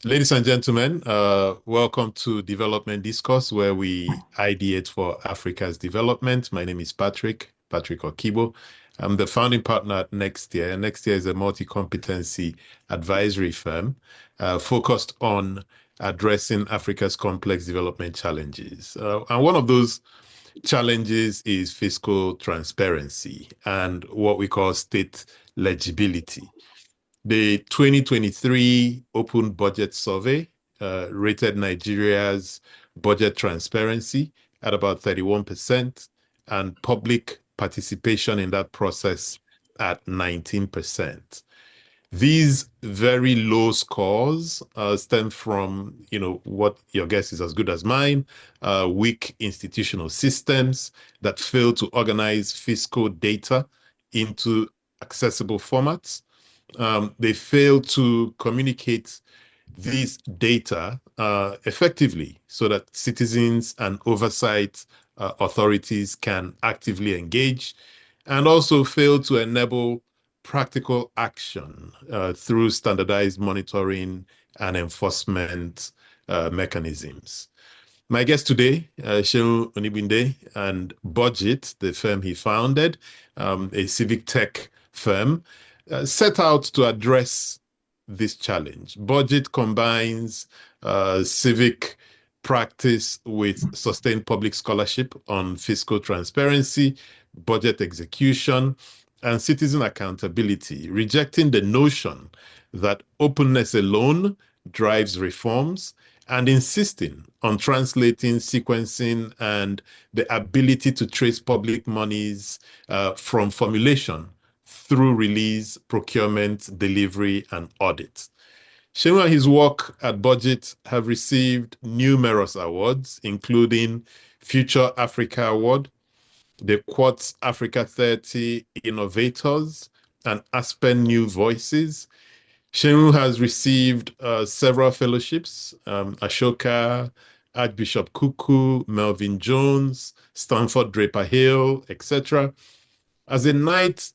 Ladies and gentlemen, welcome to Development Discourse, where we ideate for Africa's development. My name is Patrick Okigbo. I'm the founding partner at Next Year. Next Year is a multi-competency advisory firm focused on addressing Africa's complex development challenges. And one of those challenges is fiscal transparency and what we call state legibility. The 2023 Open Budget Survey rated Nigeria's budget transparency at about 31% and public participation in that process at 19%. These very low scores stem from, what your guess is as good as mine, weak institutional systems that fail to organize fiscal data into accessible formats. They fail to communicate these data effectively so that citizens and oversight authorities can actively engage, and also fail to enable practical action through standardized monitoring and enforcement mechanisms. My guest today, Seun Onigbinde, and BudgIT, the firm he founded, a civic tech firm, set out to address this challenge. BudgIT combines civic practice with sustained public scholarship on fiscal transparency, budget execution, and citizen accountability, rejecting the notion that openness alone drives reforms and insisting on translating, sequencing, and the ability to trace public monies from formulation through release, procurement, delivery, and audit. Seun and his work at BudgIT have received numerous awards, including Future Africa Award, the Quartz Africa 30 Innovators, and Aspen New Voices. Seun has received several fellowships, Ashoka, Archbishop Kuku, Melvin Jones, Stanford Draper Hill, etc. As a Knight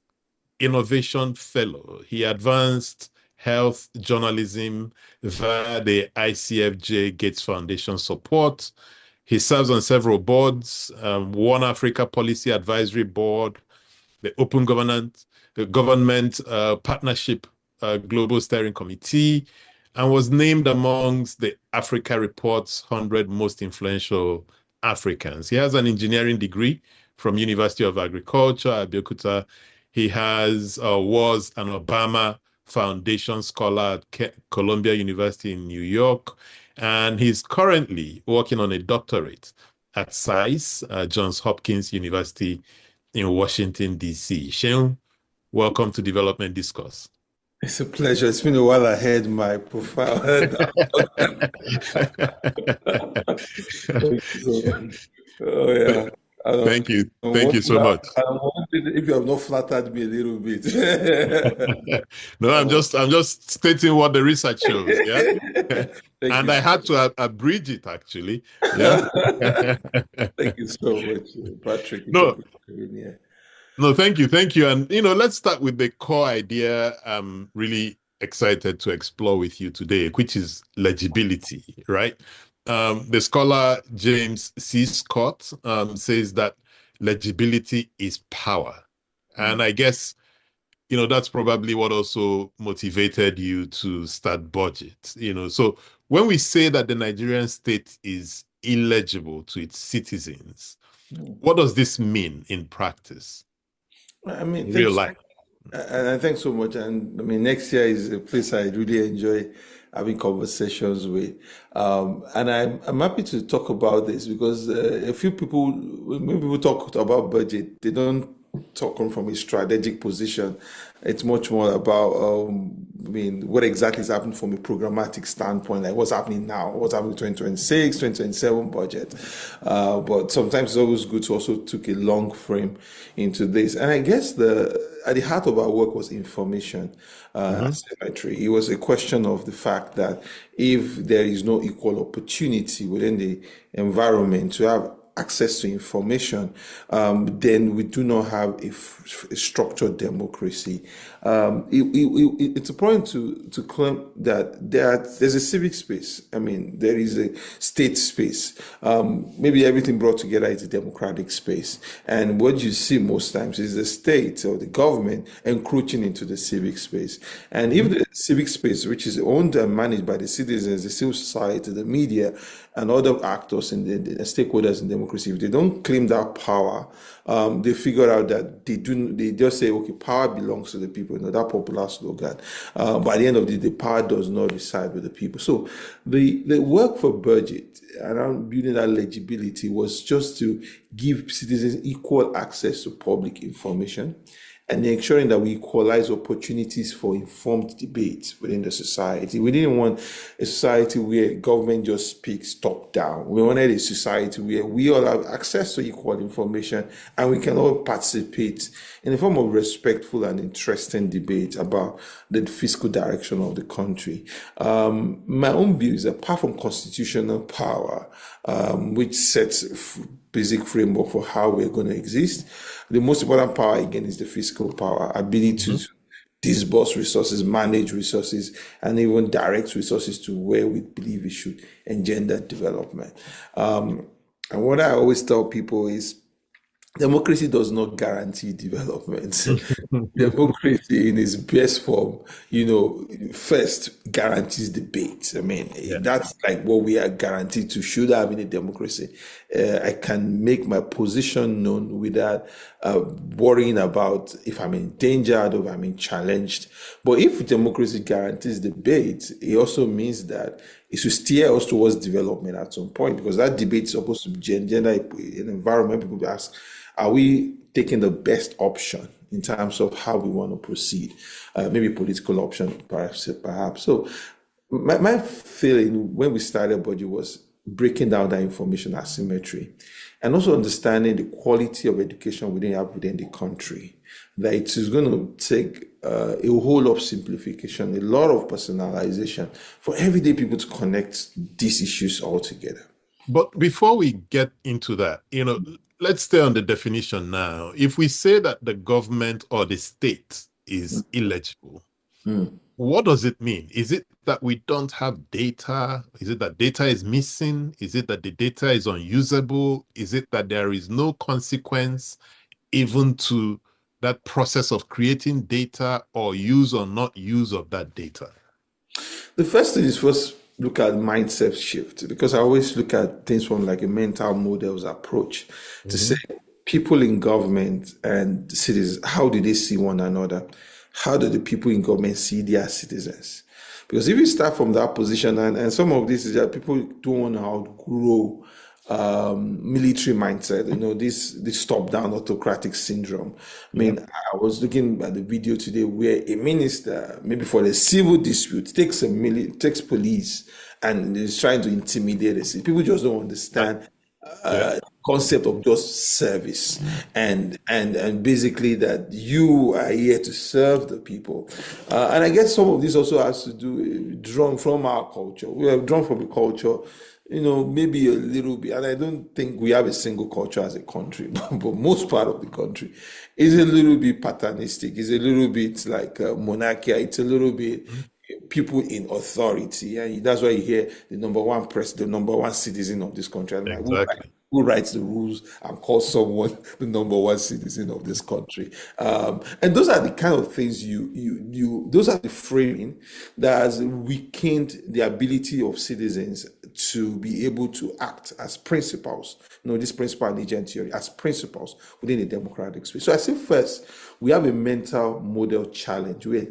Innovation Fellow, he advanced health journalism via the ICFJ Gates Foundation support. He serves on several boards, One Africa Policy Advisory Board, the Open Government, the Government Partnership Global Steering Committee, and was named amongst the Africa Report's 100 Most Influential Africans. He has an engineering degree from University of Agriculture, Abeokuta. He was an Obama Foundation Scholar at Columbia University in New York, and he's currently working on a doctorate at SAIS, Johns Hopkins University in Washington, D.C. Seun, welcome to Development Discourse. It's a pleasure. It's been a while I had my profile. Oh yeah. Thank you. Thank you so much. I'm wondering if you have not flattered me a little bit. No, I'm just stating what the research shows. Yeah. And I had to abridge it actually. Yeah. Thank you so much, Patrick. No, no, thank you. Thank you. And let's start with the core idea I'm really excited to explore with you today, which is legibility, right? The scholar James C. Scott says that legibility is power. And I guess, that's probably what also motivated you to start BudgIT. So when we say that the Nigerian state is illegible to its citizens, what does this mean in practice, I mean, in real life? thanks so much. And I mean, next year is a place I really enjoy having conversations with. And I'm happy to talk about this because a few people, when people talk about budget, they don't talk from a strategic position. It's much more about, I mean, what exactly is happening from a programmatic standpoint, like what's happening now, what's happening in 2026, 2027 budget. But sometimes it's always good to also take a long frame into this. And I guess at the heart of our work was information asymmetry. It was a question of the fact that if there is no equal opportunity within the environment to have access to information, then we do not have a structured democracy. It's important to claim that there's a civic space. I mean, there is a state space. Maybe everything brought together is a democratic space. And what you see most times is the state or the government encroaching into the civic space. And if the civic space, which is owned and managed by the citizens, the civil society, the media, and other actors and the stakeholders in democracy, if they don't claim that power, they figure out that they just say, okay, power belongs to the people, that popular slogan. By the end of the day, the power does not reside with the people. So the work for BudgIT around building that legibility was just to give citizens equal access to public information and ensuring that we equalize opportunities for informed debate within the society. We didn't want a society where government just speaks top down. We wanted a society where we all have access to equal information and we can all participate in a form of respectful and interesting debate about the fiscal direction of the country. My own view is apart from constitutional power, which sets basic framework for how we're going to exist. The most important power, again, is the fiscal power, ability to disburse resources, manage resources, and even direct resources to where we believe it should engender development. And what I always tell people is democracy does not guarantee development. Democracy in its best form, first guarantees debate. I mean, that's like what we are guaranteed to should have in a democracy. I can make my position known without worrying about if I'm endangered or if I'm challenged. But if democracy guarantees debate, it also means that it should steer us towards development at some point, because that debate is supposed to engender an environment. People ask, are we taking the best option in terms of how we want to proceed? Maybe political option, perhaps. So my feeling when we started BudgIT was breaking down that information asymmetry and also understanding the quality of education within the country. That it is going to take a whole lot of simplification, a lot of personalization for everyday people to connect these issues all together. But before we get into that, let's stay on the definition now. If we say that the government or the state is illegible, what does it mean? Is it that we don't have data? Is it that data is missing? Is it that the data is unusable? Is it that there is no consequence even to that process of creating data or use or not use of that data? The first thing is first look at mindset shift, because I always look at things from like a mental models approach to say people in government and citizens, how do they see one another? How do the people in government see their citizens? Because if you start from that position, and some of this is that people don't want to outgrow military mindset, this top-down autocratic syndrome. I mean, I was looking at the video today where a minister, maybe for a civil dispute, takes police and is trying to intimidate the city. People just don't understand concept of just service and basically that you are here to serve the people. And I guess some of this also has to do drawn from our culture. We are drawn from a culture, maybe a little bit, and I don't think we have a single culture as a country, but most part of the country is a little bit paternalistic, is a little bit like monarchy, it's a little bit people in authority, and that's why you hear the number one president, the number one citizen of this country. And Exactly. who writes the rules and calls someone the number one citizen of this country? And those are the kind of things those are the framing that has weakened the ability of citizens to be able to act as principals. This principal allegiance theory as principals within a democratic space. So I say first, we have a mental model challenge where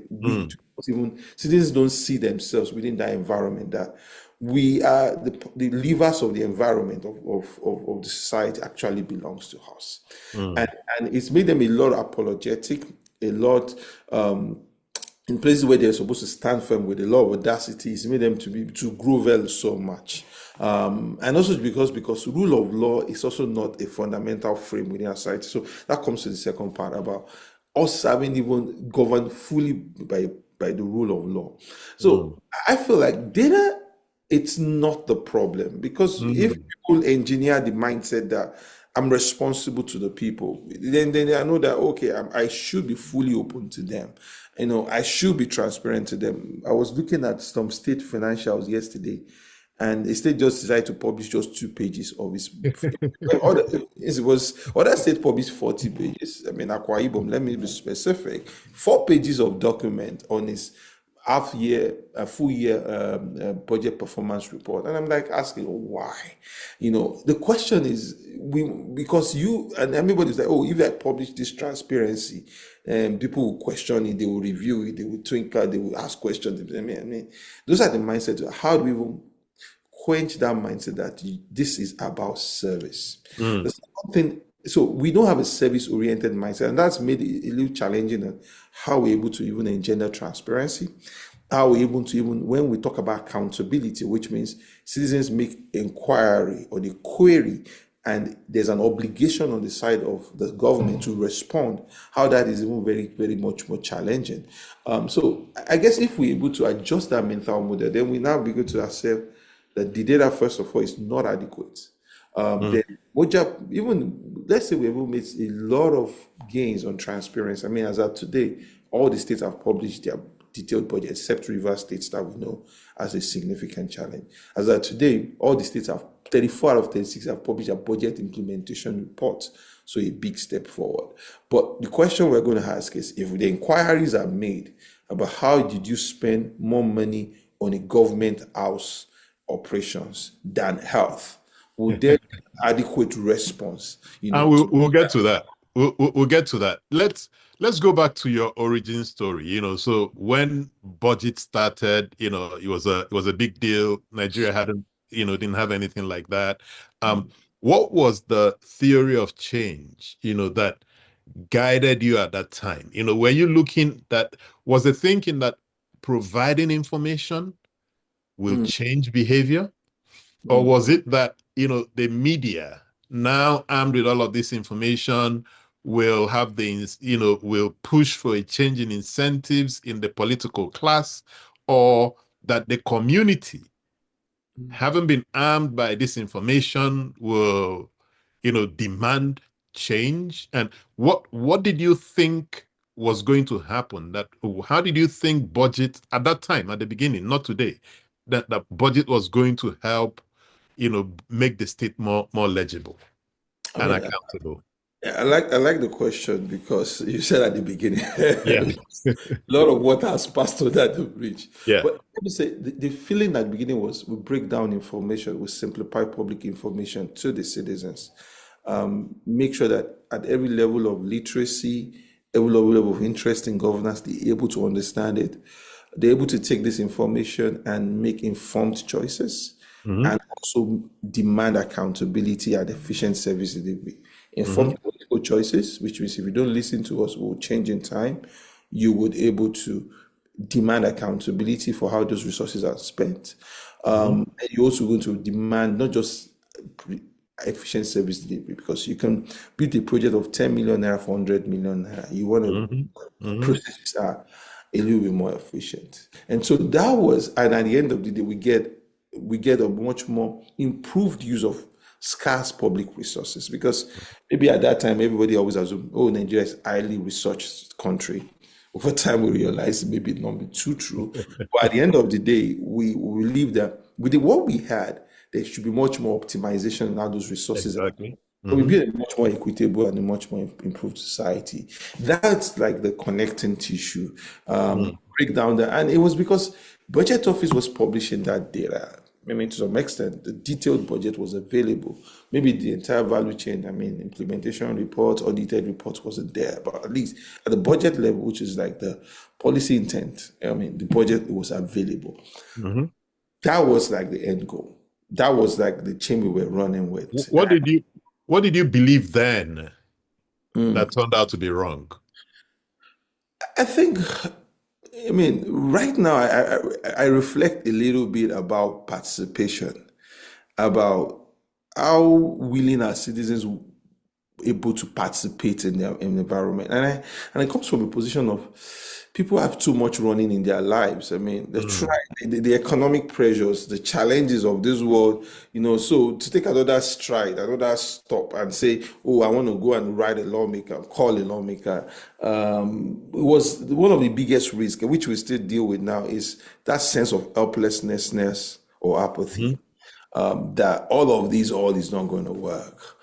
citizens don't see themselves within that environment, that we are the levers of the environment of the society actually belongs to us. And it's made them a lot apologetic, a lot in places where they're supposed to stand firm with a lot of audacity. It's made them to grovel so much. And also because rule of law is also not a fundamental frame within our society. So that comes to the second part about us having even governed fully by the rule of law. So I feel like data it's not the problem, because if Mm. people engineer the mindset that I'm responsible to the people, then I know that okay, I should be fully open to them. I should be transparent to them. I was looking at some state financials yesterday, and the state just decided to publish just 2 pages of its. It was other state published 40 pages. I mean, Akwa Ibom, let me be specific, 4 pages of document on its half year, a full year budget performance report. And I'm like asking, why? The question is, because you and everybody's like, oh, if I publish this transparency, people will question it, they will review it, they will twinkle, they will ask questions. I mean, those are the mindset. How do we even quench that mindset that this is about service? Mm. The second thing, so we don't have a service-oriented mindset, and that's made it a little challenging on how we're able to even engender transparency, how we're able to even, when we talk about accountability, which means citizens make inquiry or the query, and there's an obligation on the side of the government to respond, how that is even very, very much more challenging. So I guess if we're able to adjust that mental model, then we now begin to accept that the data, first of all, is not adequate. Mm. Then Moja, even let's say we've made a lot of gains on transparency. I mean, as of today, all the states have published their detailed budget, except Rivers states that we know as a significant challenge. As of today, all the states have 34 out of 36 have published a budget implementation report. So a big step forward. But the question we're going to ask is, if the inquiries are made about how did you spend more money on a government house operations than health, would there be adequate response, And to we'll get to that. We'll get to that. Let's go back to your origin story. So when budget started, it was a big deal. Nigeria didn't have anything like that. What was the theory of change, that guided you at that time? Were you looking that was the thinking that providing information will Mm, change behavior? Or mm, was it that, the media, now armed with all of this information, will have will push for a change in incentives in the political class, or that the community, mm. having been armed by this information, will, demand change? And what did you think was going to happen? How did you think budget at that time, at the beginning, not today, that budget was going to help, make the state more legible I and mean, accountable? I like the question, because you said at the beginning, Yeah. a lot of water has passed under the bridge. Yeah. But let me say, the feeling at the beginning was we break down information, we simplify public information to the citizens, make sure that at every level of literacy, every level of interest in governance, they're able to understand it. They're able to take this information and make informed choices, Hmm. and also demand accountability and efficient service delivery. Hmm. Informed political choices, which means if you don't listen to us, we'll change in time. You would able to demand accountability for how those resources are spent. Hmm. And you're also going to demand not just efficient service delivery, because you can build a project of 10 million naira for 100 million naira. You want to Hmm. Hmm. processes are a little bit more efficient. And so that was, and at the end of the day, we get a much more improved use of scarce public resources, because maybe at that time everybody always assumed, oh, Nigeria is a highly researched country. Over time, we realized maybe it not be too true. But at the end of the day, we believe that with what we had, there should be much more optimization in how those resources are. Exactly. So we Hmm. build a much more equitable and a much more improved society. That's like the connecting tissue. Break down that. And it was because Budget Office was publishing that data. I mean, to some extent, the detailed budget was available. Maybe the entire value chain, I mean, implementation reports, audited reports wasn't there, but at least at the budget level, which is like the policy intent, I mean, the budget was available. Hmm. That was like the end goal. That was like the chain we were running with. What did you believe then that Mm. turned out to be wrong? I think, I mean, right now, I reflect a little bit about participation, about how willing our citizens able to participate in the environment. And it comes from a position of people have too much running in their lives. I mean, the economic pressures, the challenges of this world, so to take another stride, another stop and say, oh, I want to go and write a lawmaker, call a lawmaker, it was one of the biggest risks, which we still deal with now, is that sense of helplessness or apathy, that all is not going to work.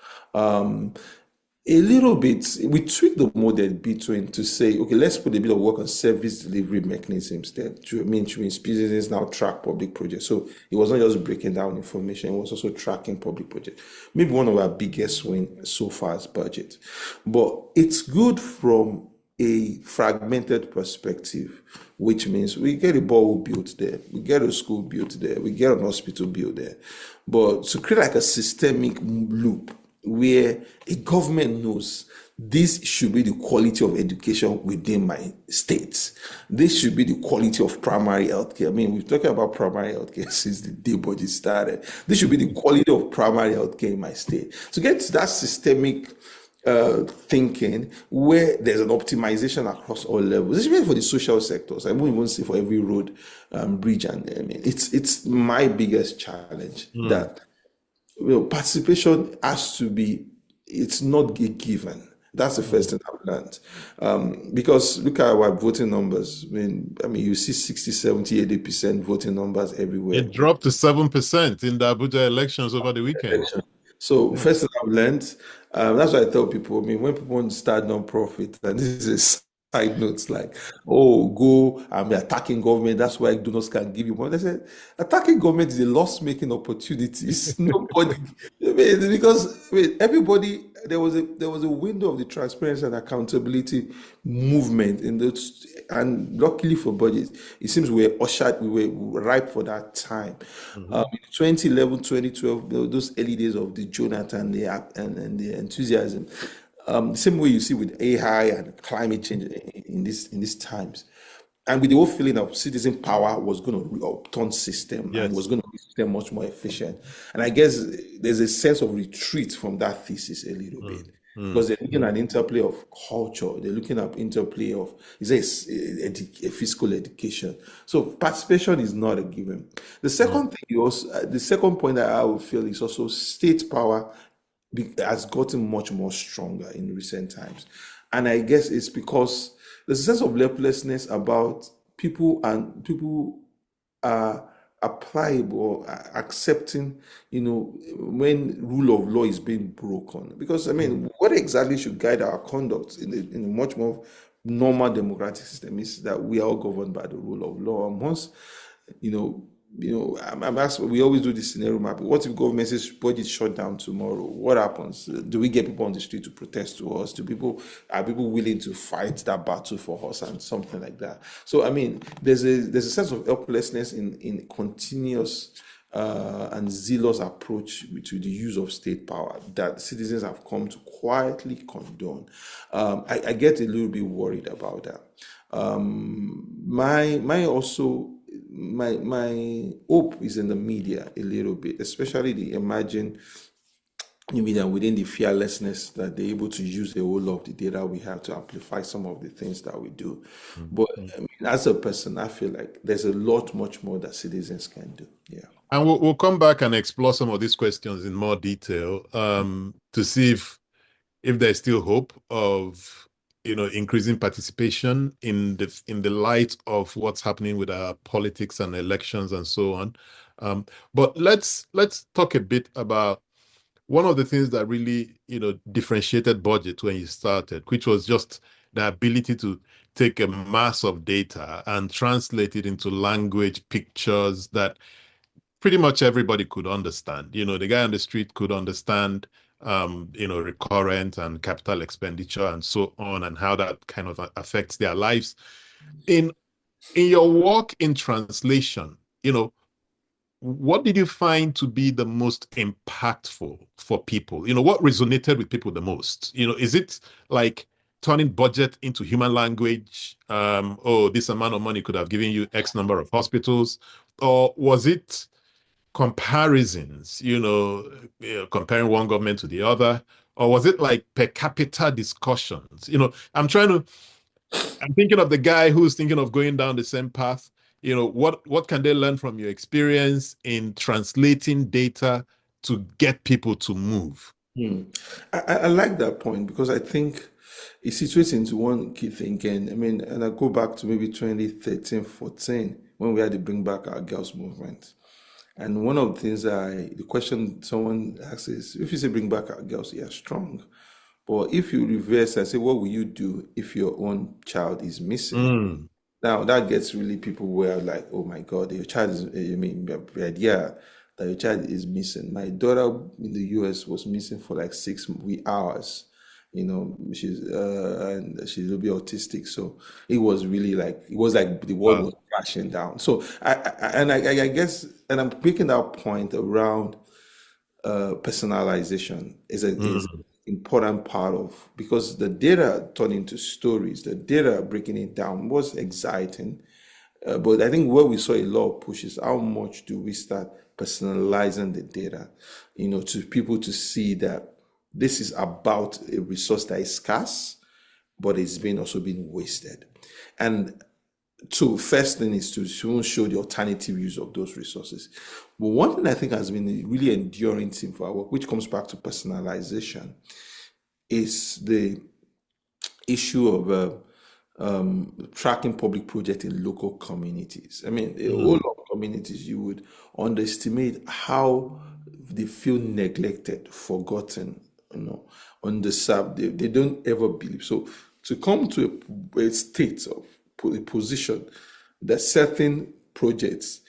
A little bit, we tweak the model between to say, okay, let's put a bit of work on service delivery mechanisms that means businesses now track public projects. So it was not just breaking down information, it was also tracking public projects. Maybe one of our biggest wins so far is budget. But it's good from a fragmented perspective, which means we get a ball built there, we get a school built there, we get an hospital built there. But to create like a systemic loop where a government knows this should be the quality of education within my state. This should be the quality of primary healthcare. I mean, we're talking about primary healthcare since the day budget started. This should be the quality of primary healthcare in my state. To get to that systemic thinking where there's an optimization across all levels, especially for the social sectors. I won't even say for every road, bridge, and I mean, it's my biggest challenge that participation has to be, it's not a given. That's the first thing I've learned. Because look at our voting numbers. I mean, you see 60, 70, 80% voting numbers everywhere. It dropped to 7% in the Abuja elections over the weekend. So first thing I've learned, that's why I tell people, I mean, when people want to start non-profit, and this is side notes like, oh, go and be attacking government. That's why donors can give you money. I said, attacking government is a loss-making opportunities. Nobody, because everybody, there was a window of the transparency and accountability movement in those, and luckily for budget, it seems we were ripe for that time. 2011, 2012, those early days of the Jonathan, and the enthusiasm. The same way you see with AI and climate change in these times, and with the whole feeling of citizen power was going to upturn system and was going to make the system much more efficient. And I guess there's a sense of retreat from that thesis a little bit. Because they're looking at interplay of culture, they're looking at interplay of a fiscal education. So participation is not a given. The second thing the second point that I would feel is also state power has gotten much more stronger in recent times. And I guess it's because there's a sense of helplessness about people, and people are pliable, accepting, when rule of law is being broken. Because, I mean, what exactly should guide our conduct in a much more normal democratic system is that we are all governed by the rule of law. And once, I'm asking, we always do this scenario map. What if government says budget shut down tomorrow? What happens? Do we get people on the street to protest to us? Are people willing to fight that battle for us and something like that? So I mean, there's a sense of helplessness in continuous and zealous approach to the use of state power that citizens have come to quietly condone. I get a little bit worried about that. My hope is in the media a little bit, especially the emerging media within the fearlessness that they're able to use the whole of the data we have to amplify some of the things that we do. But I mean, as a person, I feel like there's a lot much more that citizens can do. Yeah. And we'll come back and explore some of these questions in more detail to see if there's still hope of increasing participation in the light of what's happening with our politics and elections and so on. But let's talk a bit about one of the things that really differentiated budget when you started, which was just the ability to take a mass of data and translate it into language, pictures that pretty much everybody could understand. The guy on the street could understand recurrent and capital expenditure and so on, and how that kind of affects their lives. In your work in translation, what did you find to be the most impactful for people? What resonated with people the most? Is it like turning budget into human language? Oh, this amount of money could have given you X number of hospitals, or was it comparisons, comparing one government to the other, or was it like per capita discussions? I'm thinking of the guy who's thinking of going down the same path. What can they learn from your experience in translating data to get people to move? Hmm. I like that point because I think it situates into one key thing. And I mean, and I go back to maybe 2013, 14, when we had to bring back our girls movement. And one of the things the question someone asks is, if you say bring back our girls, yeah, strong. But if you reverse and say, what will you do if your own child is missing? Mm. Now that gets really people where like, oh my God, your child is, I mean, the idea that your child is missing. My daughter in the US was missing for like 6 hours. And she's a little bit autistic, so it was like the world Wow. was crashing down. So I guess, and I'm making that point around personalization is Mm. important part of because the data turned into stories, the data breaking it down was exciting. But I think where we saw a lot of push is how much do we start personalizing the data, to people to see that this is about a resource that is scarce, but it's been also being wasted. And so first thing is to show the alternative use of those resources. But one thing I think has been a really enduring thing for our work, which comes back to personalization, is the issue of tracking public projects in local communities. I mean, a whole Mm. lot of communities, you would underestimate how they feel neglected, forgotten, underserved. They don't ever believe. So to come to a state of a position that certain projects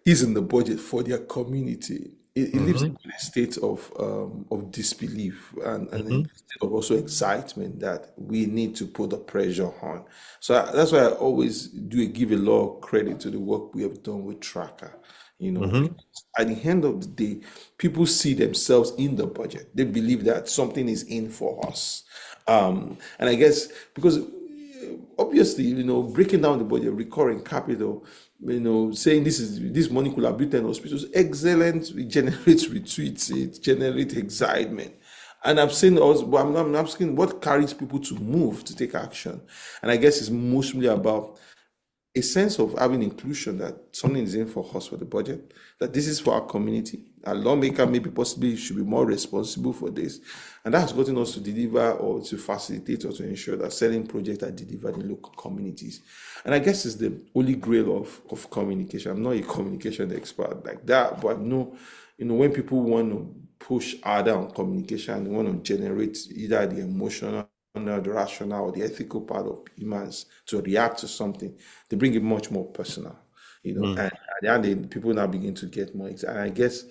is in the budget for their community. It leaves Mhm. them in a state of disbelief and a Mhm. state of also excitement that we need to put the pressure on. So that's why I always do give a lot of credit to the work we have done with Tracker. Mhm. Because at the end of the day, people see themselves in the budget. They believe that something is in for us. And I guess because obviously, breaking down the budget, recurring capital, saying this money could have built 10 hospitals, excellent. It generates retweets, it generates excitement. And I've seen also, but I'm asking what carries people to move to take action. And I guess it's mostly about a sense of having inclusion that something is in for us for the budget, that this is for our community. A lawmaker maybe possibly should be more responsible for this. And that has gotten us to deliver or to facilitate or to ensure that certain projects are delivered in local communities. And I guess it's the holy grail of communication. I'm not a communication expert like that, but I know, when people want to push harder on communication, they want to generate either the emotional, the rational, or the ethical part of humans to react to something, they bring it much more personal, Mm. and then people now begin to get more excited. And I guess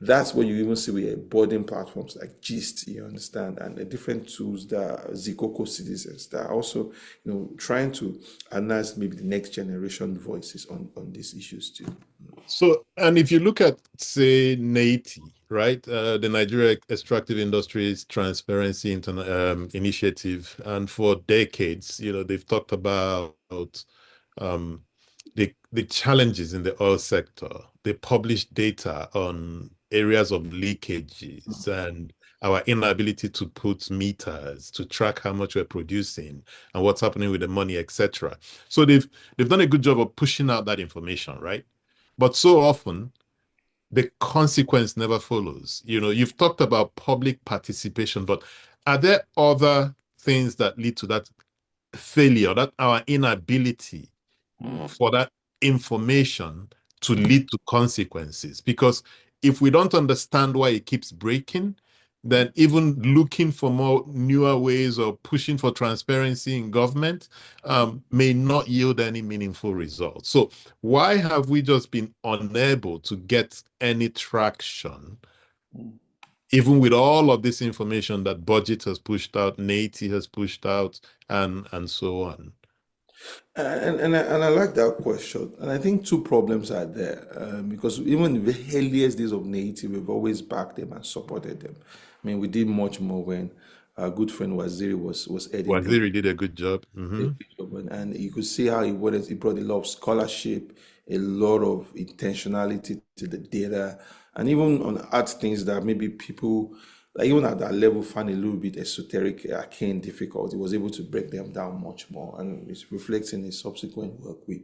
that's what you even see with boarding platforms like Gist, you understand, and the different tools that Zikoko citizens that are also, trying to analyze maybe the next generation voices on these issues too. So, and if you look at, say, NAITI, right, the Nigeria Extractive Industries Transparency Initiative, and for decades, they've talked about um, the challenges in the oil sector. They publish data on areas of leakages and our inability to put meters to track how much we're producing and what's happening with the money, etc. So they've done a good job of pushing out that information, right? But so often the consequence never follows. You've talked about public participation, but are there other things that lead to that failure, that our inability for that information to lead to consequences? Because if we don't understand why it keeps breaking, then even looking for more newer ways or pushing for transparency in government may not yield any meaningful results. So why have we just been unable to get any traction, even with all of this information that BudgIT has pushed out, NATI has pushed out, and so on? And I like that question. And I think two problems are there because even in the earliest days of Native, we've always backed them and supported them. I mean, we did much more when our good friend Waziri was heading the Waziri did a good job. the job. And you could see how he brought a lot of scholarship, a lot of intentionality to the data, and even on art things that maybe people like even at that level, found a little bit esoteric, arcane, difficult. He was able to break them down much more, and it's reflecting his subsequent work with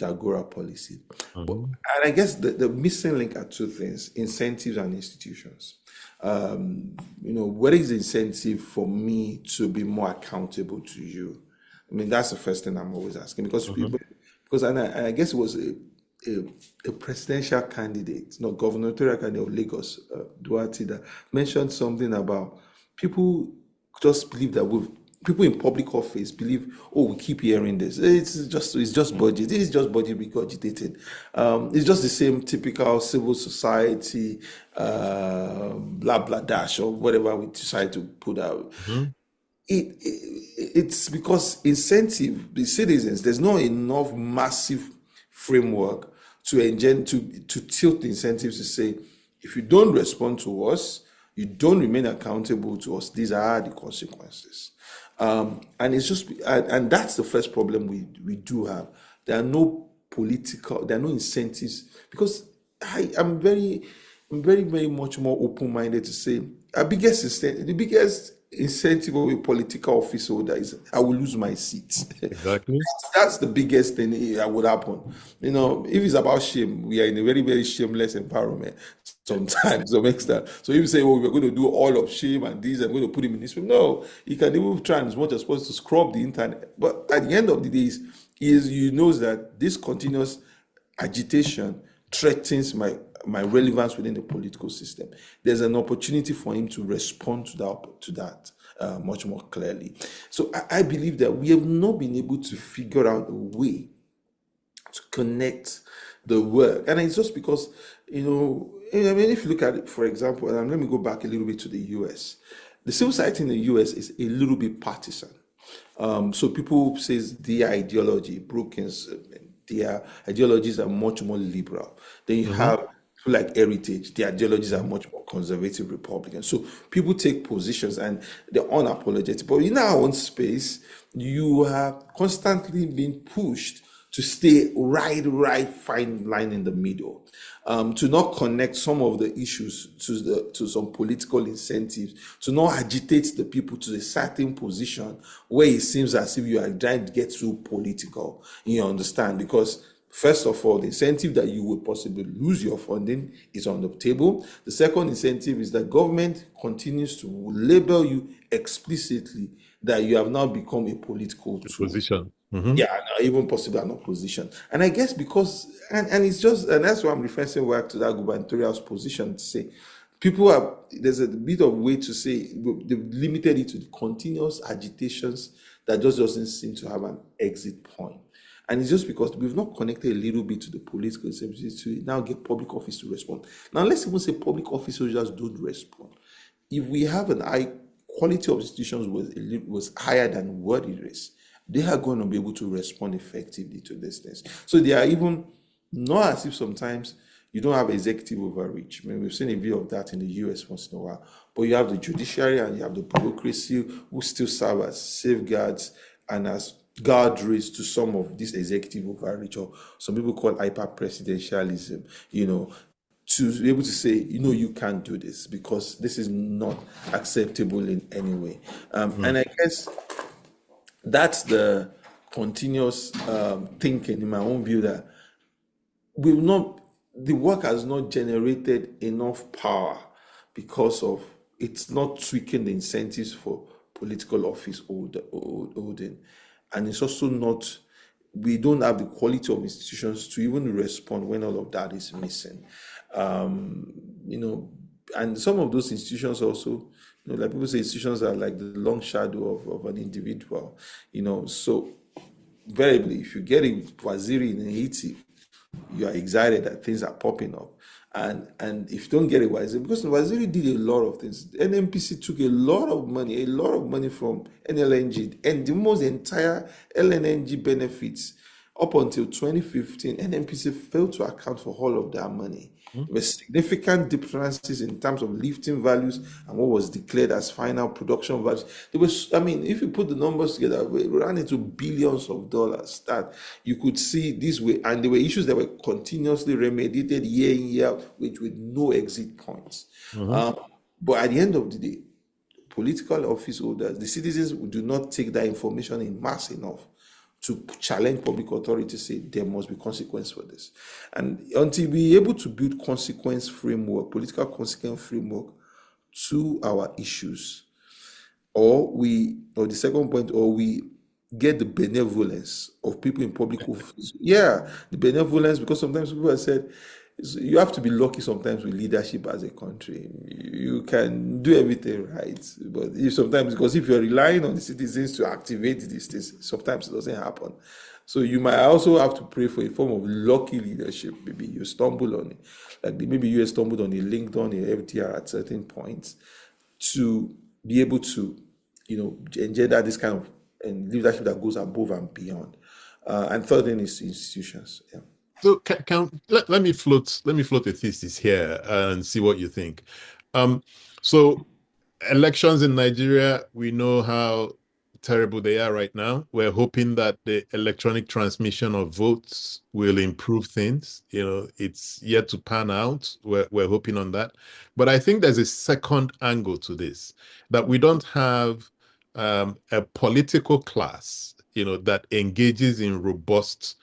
Agora policy. Mhm. And I guess the missing link are two things: incentives and institutions. What is the incentive for me to be more accountable to you? I mean, that's the first thing I'm always asking, because Mhm. people, because and I guess it was a presidential candidate, not gubernatorial candidate of Lagos, Duarte, that mentioned something about people just believe that people in public office believe, oh, we keep hearing this. It's just budget. It is just budget regurgitated. It's just the same typical civil society, blah blah dash or whatever we decide to put out. Mhm. It's because incentive the citizens, there's not enough massive framework to tilt the incentives to say, if you don't respond to us, you don't remain accountable to us, these are the consequences. And it's just and that's the first problem we do have. There are no incentives, because I'm very, very much more open-minded to say the biggest incentive of a political office holder is I will lose my seat. Exactly. That's the biggest thing that would happen. If it's about shame, we are in a very, very shameless environment sometimes. So makes that. So if you say, "Oh, we're going to do all of shame and this, I'm going to put him in this," no, you can even try as much as possible to scrub the internet. But at the end of the day, he knows that this continuous agitation threatens my relevance within the political system. There's an opportunity for him to respond to that much more clearly. So I believe that we have not been able to figure out a way to connect the work, and it's just because if you look at it, for example, and let me go back a little bit to the U.S. The civil society in the U.S. is a little bit partisan. So people says their ideology, Brookings, their ideologies are much more liberal. Then you Mhm. have people like Heritage, their ideologies are much more conservative Republican. So people take positions and they're unapologetic. But in our own space, you are constantly being pushed to stay right fine line in the middle, to not connect some of the issues to some political incentives, to not agitate the people to a certain position where it seems as if you are trying to get too political. You understand? Because first of all, the incentive that you would possibly lose your funding is on the table. The second incentive is that government continues to label you explicitly that you have now become a political The tool. position. Mhm. Yeah, even possibly an opposition. And I guess because, and it's just, and that's why I'm referencing back to that gubernatorial's position to say, there's a bit of way to say, they've limited it to the continuous agitations that just doesn't seem to have an exit point. And it's just because we've not connected a little bit to the political services to now get public office to respond. Now, let's even say public officers just don't respond. If we have an high quality of institutions was higher than what it is, they are going to be able to respond effectively to these things. So they are even not as if sometimes you don't have executive overreach. I mean, we've seen a bit of that in the US once in a while, but you have the judiciary and you have the bureaucracy who still serve as safeguards and as guardrails to some of this executive overreach, or some people call hyper presidentialism, to be able to say, you can't do this because this is not acceptable in any way. And Mhm. I guess that's the continuous thinking, in my own view, that we've not the work has not generated enough power because of it's not tweaking the incentives for political office holding, and it's also not we don't have the quality of institutions to even respond when all of that is missing. um, you know and some of those institutions also, like people say, institutions are like the long shadow of an individual. So invariably, if you get a waziri in Haiti, you are excited that things are popping up. And if you don't get a waziri, because waziri did a lot of things. NMPC took a lot of money from NLNG, and the most entire LNNG benefits up until 2015, NMPC failed to account for all of that money. Mhm. There were significant differences in terms of lifting values and what was declared as final production values. If you put the numbers together, we ran into billions of dollars that you could see this way. And there were issues that were continuously remediated year in, year out, with no exit points. Mhm. But at the end of the day, political office holders, the citizens do not take that information in mass enough to challenge public authority to say there must be consequence for this. And until we're able to build consequence framework, political consequence framework to our issues, or the second point, or we get the benevolence of people in public office. Yeah, the benevolence, because sometimes people have said you have to be lucky sometimes with leadership as a country. You can do everything right, but sometimes, because if you're relying on the citizens to activate these things, sometimes it doesn't happen. So you might also have to pray for a form of lucky leadership. Maybe you stumble on it, like maybe you stumbled on a LinkedIn, a FDR at certain points, to be able to, engender this kind of leadership that goes above and beyond. And third thing is institutions. Yeah. So let me float a thesis here and see what you think. So elections in Nigeria, we know how terrible they are right now. We're hoping that the electronic transmission of votes will improve things. It's yet to pan out. We're hoping on that. But I think there's a second angle to this, that we don't have a political class, that engages in robust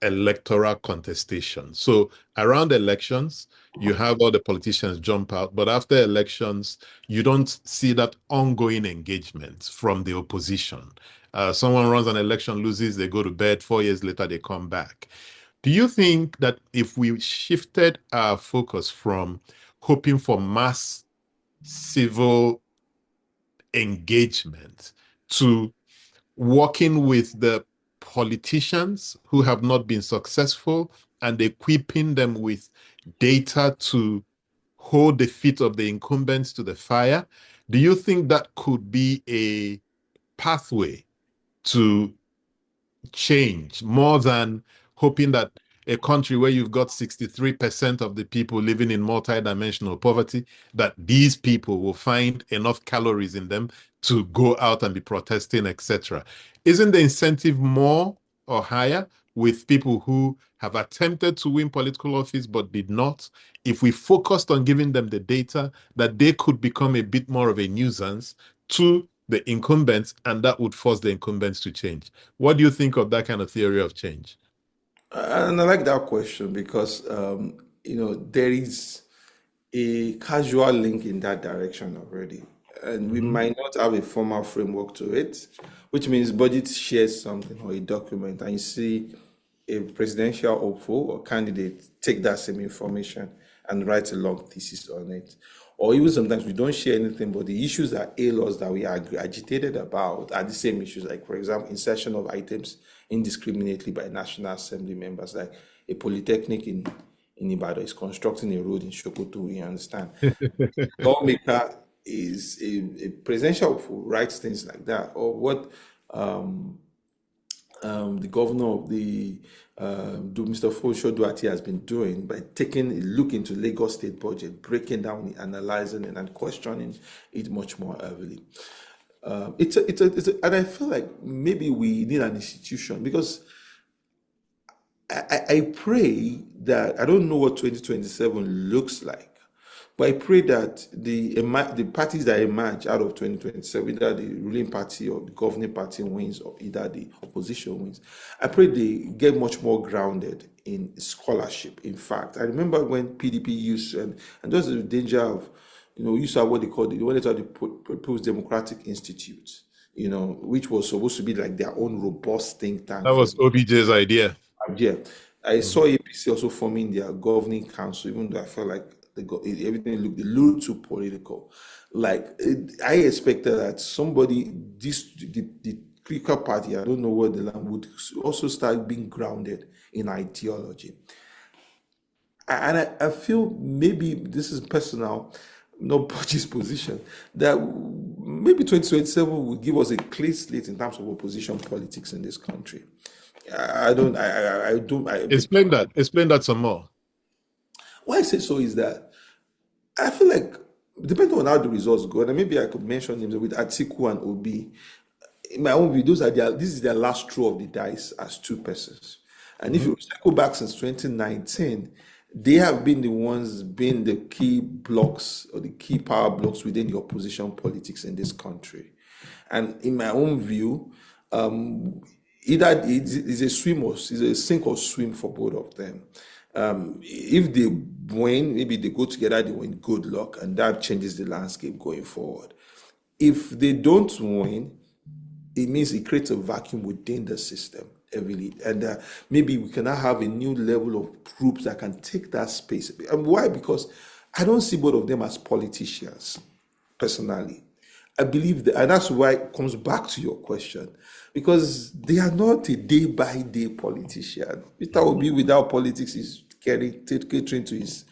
electoral contestation. So around elections, you have all the politicians jump out, but after elections, you don't see that ongoing engagement from the opposition. Someone runs an election, loses, they go to bed, 4 years later, they come back. Do you think that if we shifted our focus from hoping for mass civil engagement to working with the politicians who have not been successful and equipping them with data to hold the feet of the incumbents to the fire, do you think that could be a pathway to change, more than hoping that a country where you've got 63% of the people living in multi-dimensional poverty, that these people will find enough calories in them to go out and be protesting, etc.? Isn't the incentive more or higher with people who have attempted to win political office but did not? If we focused on giving them the data, that they could become a bit more of a nuisance to the incumbents, and that would force the incumbents to change. What do you think of that kind of theory of change? And I like that question because, there is a casual link in that direction already. And we might not have a formal framework to it, which means BudgIT shares something or a document, and you see a presidential hopeful or candidate take that same information and write a long thesis on it. Or even sometimes we don't share anything, but the issues that ail us that we are agitated about are the same issues. Like, for example, insertion of items indiscriminately by National Assembly members, like a polytechnic in Ibadan is constructing a road in Sokoto, you understand? Lawmaker is a presidential hopeful writes things like that, or what the governor of the Mr. Fosho Duarte has been doing by taking a look into Lagos state budget, breaking down, analyzing it, and questioning it much more heavily. And I feel like maybe we need an institution, because I pray that, I don't know what 2027 looks like, but I pray that the parties that emerge out of 2027, either the ruling party or the governing party wins, or either the opposition wins, I pray they get much more grounded in scholarship. In fact, I remember when PDP used, and there's the danger of, used to have what they wanted to have the People's Democratic Institute, which was supposed to be like their own robust think tank. That was OBJ's idea. Yeah. I saw APC also forming their governing council, even though I felt like everything looked a little too political. Like, I expected that somebody, the critical party, I don't know what the land, would also start being grounded in ideology. And I feel maybe this is personal, not BudgIT's position, that maybe 2027 will give us a clean slate in terms of opposition politics in this country. Explain that some more. Why I say so is that I feel like, depending on how the results go, and maybe I could mention names with Atiku and Obi, in my own view, this is their last throw of the dice as two persons. And if you go back since 2019, they have been the ones being the key blocks or the key power blocks within the opposition politics in this country. And in my own view, either it's a swim or it's a sink or swim for both of them. If they win, maybe they go together, they win, good luck, and that changes the landscape going forward. If they don't win, it means it creates a vacuum within the system heavily, and maybe we cannot have a new level of groups that can take that space. And why? Because I don't see both of them as politicians, personally. I believe that, and that's why it comes back to your question, because they are not a day-by-day politician. Peter Obi without politics is catering to his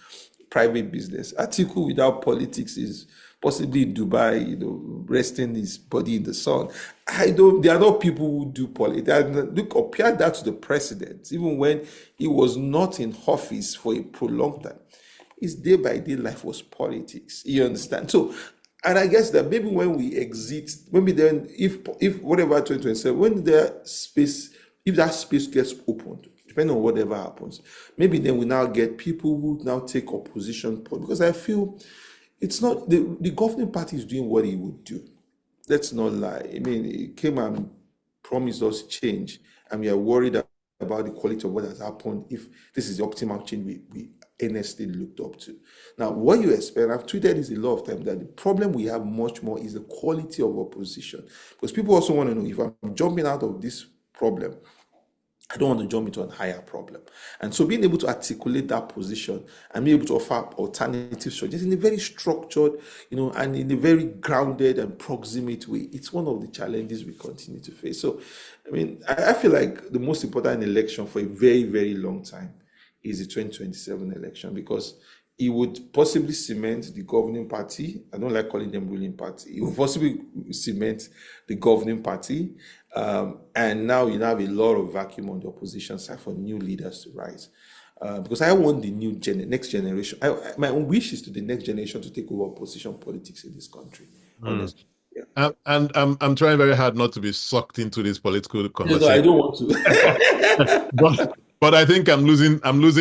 private business. Atiku without politics is possibly in Dubai, resting his body in the sun. They are not people who do politics. Look, compare that to the president, even when he was not in office for a prolonged time. His day-by-day life was politics. You understand? So, and I guess that maybe when we exit, maybe then, if whatever 2027, when if that space gets opened, depending on whatever happens, maybe then we now get people who now take opposition, because I feel it's not the governing party is doing what he would do. Let's not lie. I mean, he came and promised us change, and we are worried about the quality of what has happened. If this is the optimal change we earnestly looked up to. Now, what you expect, I've tweeted this a lot of times, that the problem we have much more is the quality of opposition. Because people also want to know, if I'm jumping out of this problem, I don't want to jump into a higher problem. And so being able to articulate that position and be able to offer alternative strategies in a very structured, and in a very grounded and proximate way, it's one of the challenges we continue to face. So, I mean, I feel like the most important election for a very, very long time is the 2027 election, because it would possibly cement the governing party. I don't like calling them ruling party. It would possibly cement the governing party. And now you have a lot of vacuum on the opposition side for new leaders to rise. Because I want the next generation. My own wish is to the next generation to take over opposition politics in this country. Honestly. Yeah. And I'm trying very hard not to be sucked into this political conversation. No, I don't want to. But I think I'm losing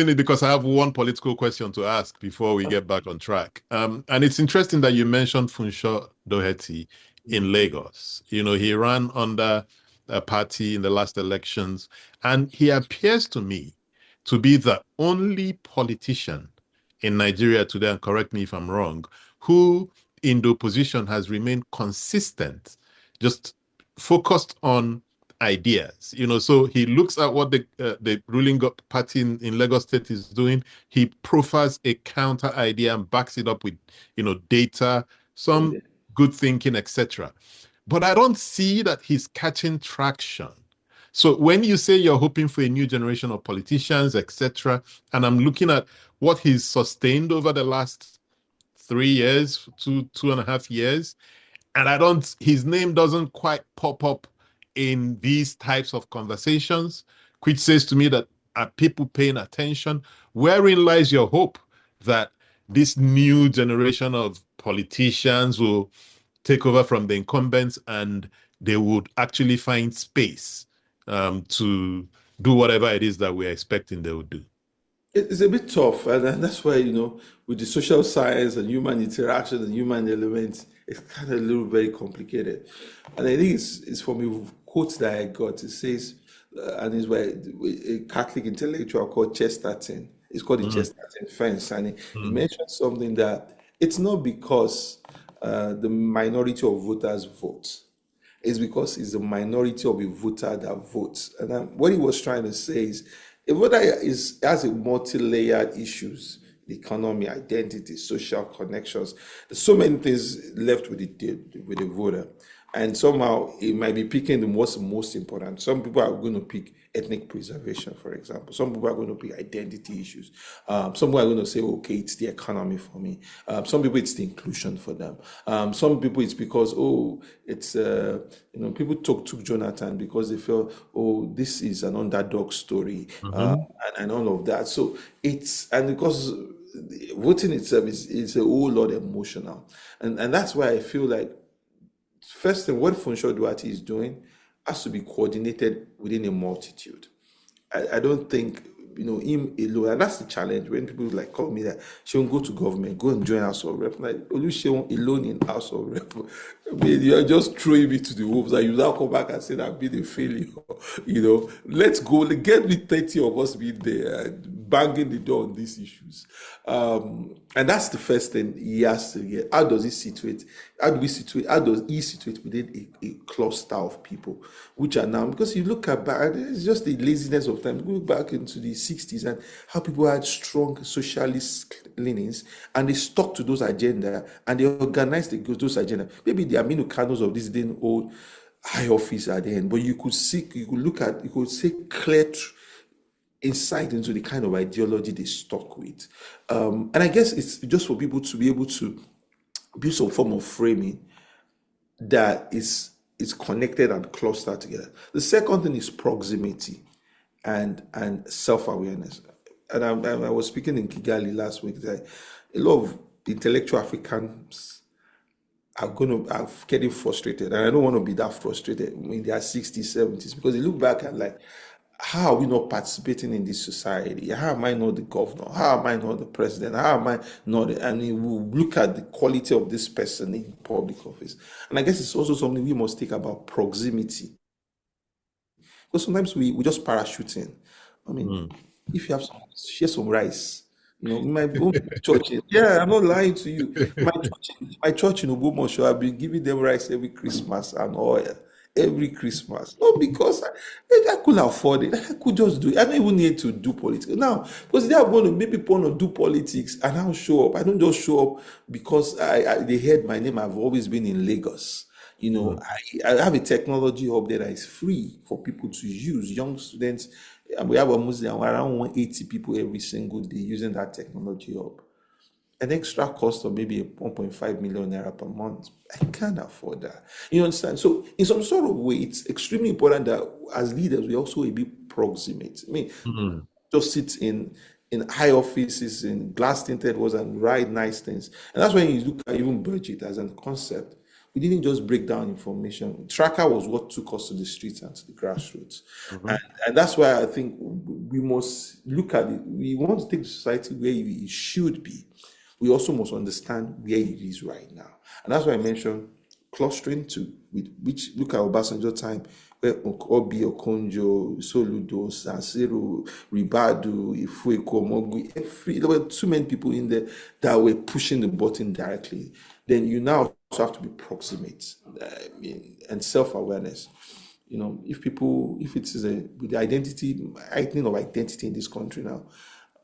it, because I have one political question to ask before we get back on track. And it's interesting that you mentioned Funsho Doherty in Lagos. He ran under a party in the last elections, and he appears to me to be the only politician in Nigeria today, and correct me if I'm wrong, who in the opposition has remained consistent, just focused on ideas. So he looks at what the ruling party in Lagos State is doing. He profiles a counter idea and backs it up with data, some good thinking, etc. But I don't see that he's catching traction. So when you say you're hoping for a new generation of politicians, etc., and I'm looking at what he's sustained over the last 3 years, 2.5 years, and his name doesn't quite pop up in these types of conversations, which says to me that are people paying attention? Wherein lies your hope that this new generation of politicians will take over from the incumbents and they would actually find space to do whatever it is that we're expecting they would do? It's a bit tough, and that's why, with the social science and human interaction and human elements, it's kind of a little very complicated. And I think it's from a quote that I got. It says, and it's by a Catholic intellectual called Chesterton. It's called the Chesterton fence, and he mentioned something that it's not because the minority of voters vote. It's because it's the minority of a voter that votes. And what he was trying to say is, a voter has a multi-layered issues: the economy, identity, social connections. There's so many things left with the voter, and somehow it might be picking the most important. Some people are going to pick ethnic preservation, for example. Some people are going to pick identity issues. Some people are going to say, okay, it's the economy for me. Some people, it's the inclusion for them. Some people, it's because, it's, people took Jonathan because they felt, this is an underdog story, and all of that. So and because voting itself is a whole lot emotional. And that's why I feel like, first thing, what Funsho Duarte is doing has to be coordinated within a multitude. I don't think him alone. And that's the challenge when people like call me that Seun, go to government, go and join House of Rep. Like Oluseun alone in House of Rep. I mean, you're just throwing me to the wolves, and you now come back and say that I've been a failure. Let's go. Get me 30 of us being there and banging the door on these issues. And that's the first thing he has to get. How does he situate? How does he situate within a cluster of people, which are now, because you look at back, it's just the laziness of time. Go back into the 60s and how people had strong socialist leanings and they stuck to those agenda and they organized those agenda. Maybe the Aminu Kanos of this didn't hold high office at the end, but you could see clear insight into the kind of ideology they stuck with. And I guess it's just for people to be able to build some form of framing that is connected and clustered together. The second thing is proximity and self-awareness. And I was speaking in Kigali last week that a lot of intellectual Africans are getting frustrated. And I don't want to be that frustrated in their 60s, 70s, because they look back and like, how are we not participating in this society? How am I not the governor? How am I not the president? How am I not? And we will look at the quality of this person in public office. And I guess it's also something we must think about proximity. Because sometimes we just parachute in. I mean, if you have share some rice. In my own church, yeah, I'm not lying to you. My church in Ogbomoso, I've been giving them rice every Christmas and oil every Christmas. Not because I could afford it. I could just do it. I don't even need to do politics. Now, because they are going to maybe want to do politics and I'll show up. I don't just show up because they heard my name. I've always been in Lagos. I have a technology hub there that is free for people to use, young students. And we have almost around 180 people every single day using that technology hub. An extra cost of maybe 1.5 million naira per month. I can't afford that. You understand? So in some sort of way, it's extremely important that as leaders, we also be proximate. I mean, just sit in high offices, in glass tinted walls and write nice things. And that's when you look at even BudgIT as a concept. We didn't just break down information. Tracker was what took us to the streets and to the grassroots. And that's why I think we must look at it. We want to take the society where it should be. We also must understand where it is right now. And that's why I mentioned clustering which look at Obasanjo time, where Obi, Okonjo, Soludo, Sansero, Ribadu, Ifueko, Mogui, there were too many people in there that were pushing the button directly. Then you now also have to be proximate and self-awareness. If it is with the heightening of identity in this country now,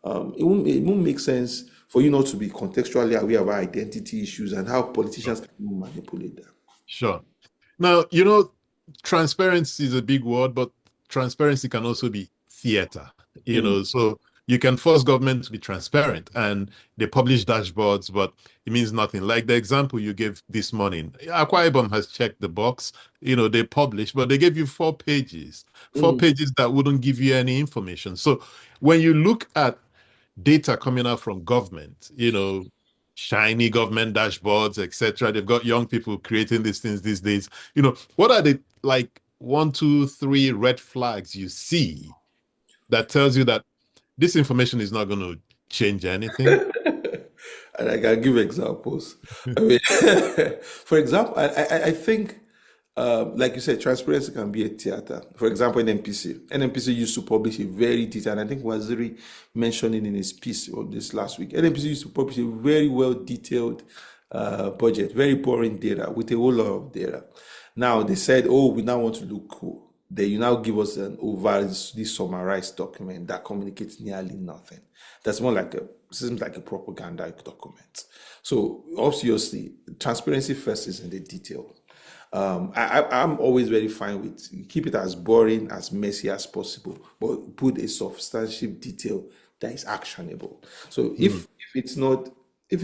it won't make sense for you not to be contextually aware of our identity issues and how politicians can manipulate them. Sure. Now, transparency is a big word, but transparency can also be theater, so you can force government to be transparent and they publish dashboards, but it means nothing. Like the example you gave this morning, Akwa Ibom has checked the box, they published, but they gave you 4 pages that wouldn't give you any information. So when you look at data coming out from government, shiny government dashboards, etc. They've got young people creating these things these days. What are the 1, 2, 3 red flags you see that tells you that this information is not going to change anything? And I can give examples. I mean, for example, I think, like you said, transparency can be a theater. For example, NNPC used to publish a very detailed, and I think Waziri mentioned it in his piece of this last week. NNPC used to publish a very well detailed budget, very boring data with a whole lot of data. Now they said, we now want to look cool. Then you now give us an this summarized document that communicates nearly nothing. That's more seems like a propaganda document. So obviously, transparency first is in the detail. I'm always very fine with keep it as boring, as messy as possible, but put a substantial detail that is actionable. So if it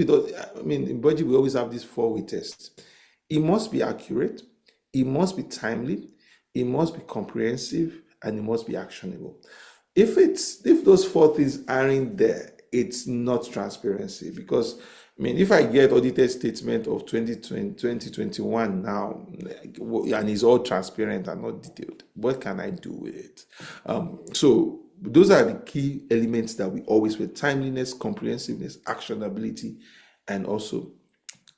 does, I mean, in budget we always have this 4-way test. It must be accurate, it must be timely, it must be comprehensive, and it must be actionable. If those 4 things aren't there, it's not transparency. Because I mean, if I get audited statement of 2021 now, and it's all transparent and not detailed, what can I do with it? So those are the key elements that we always with timeliness, comprehensiveness, actionability, and also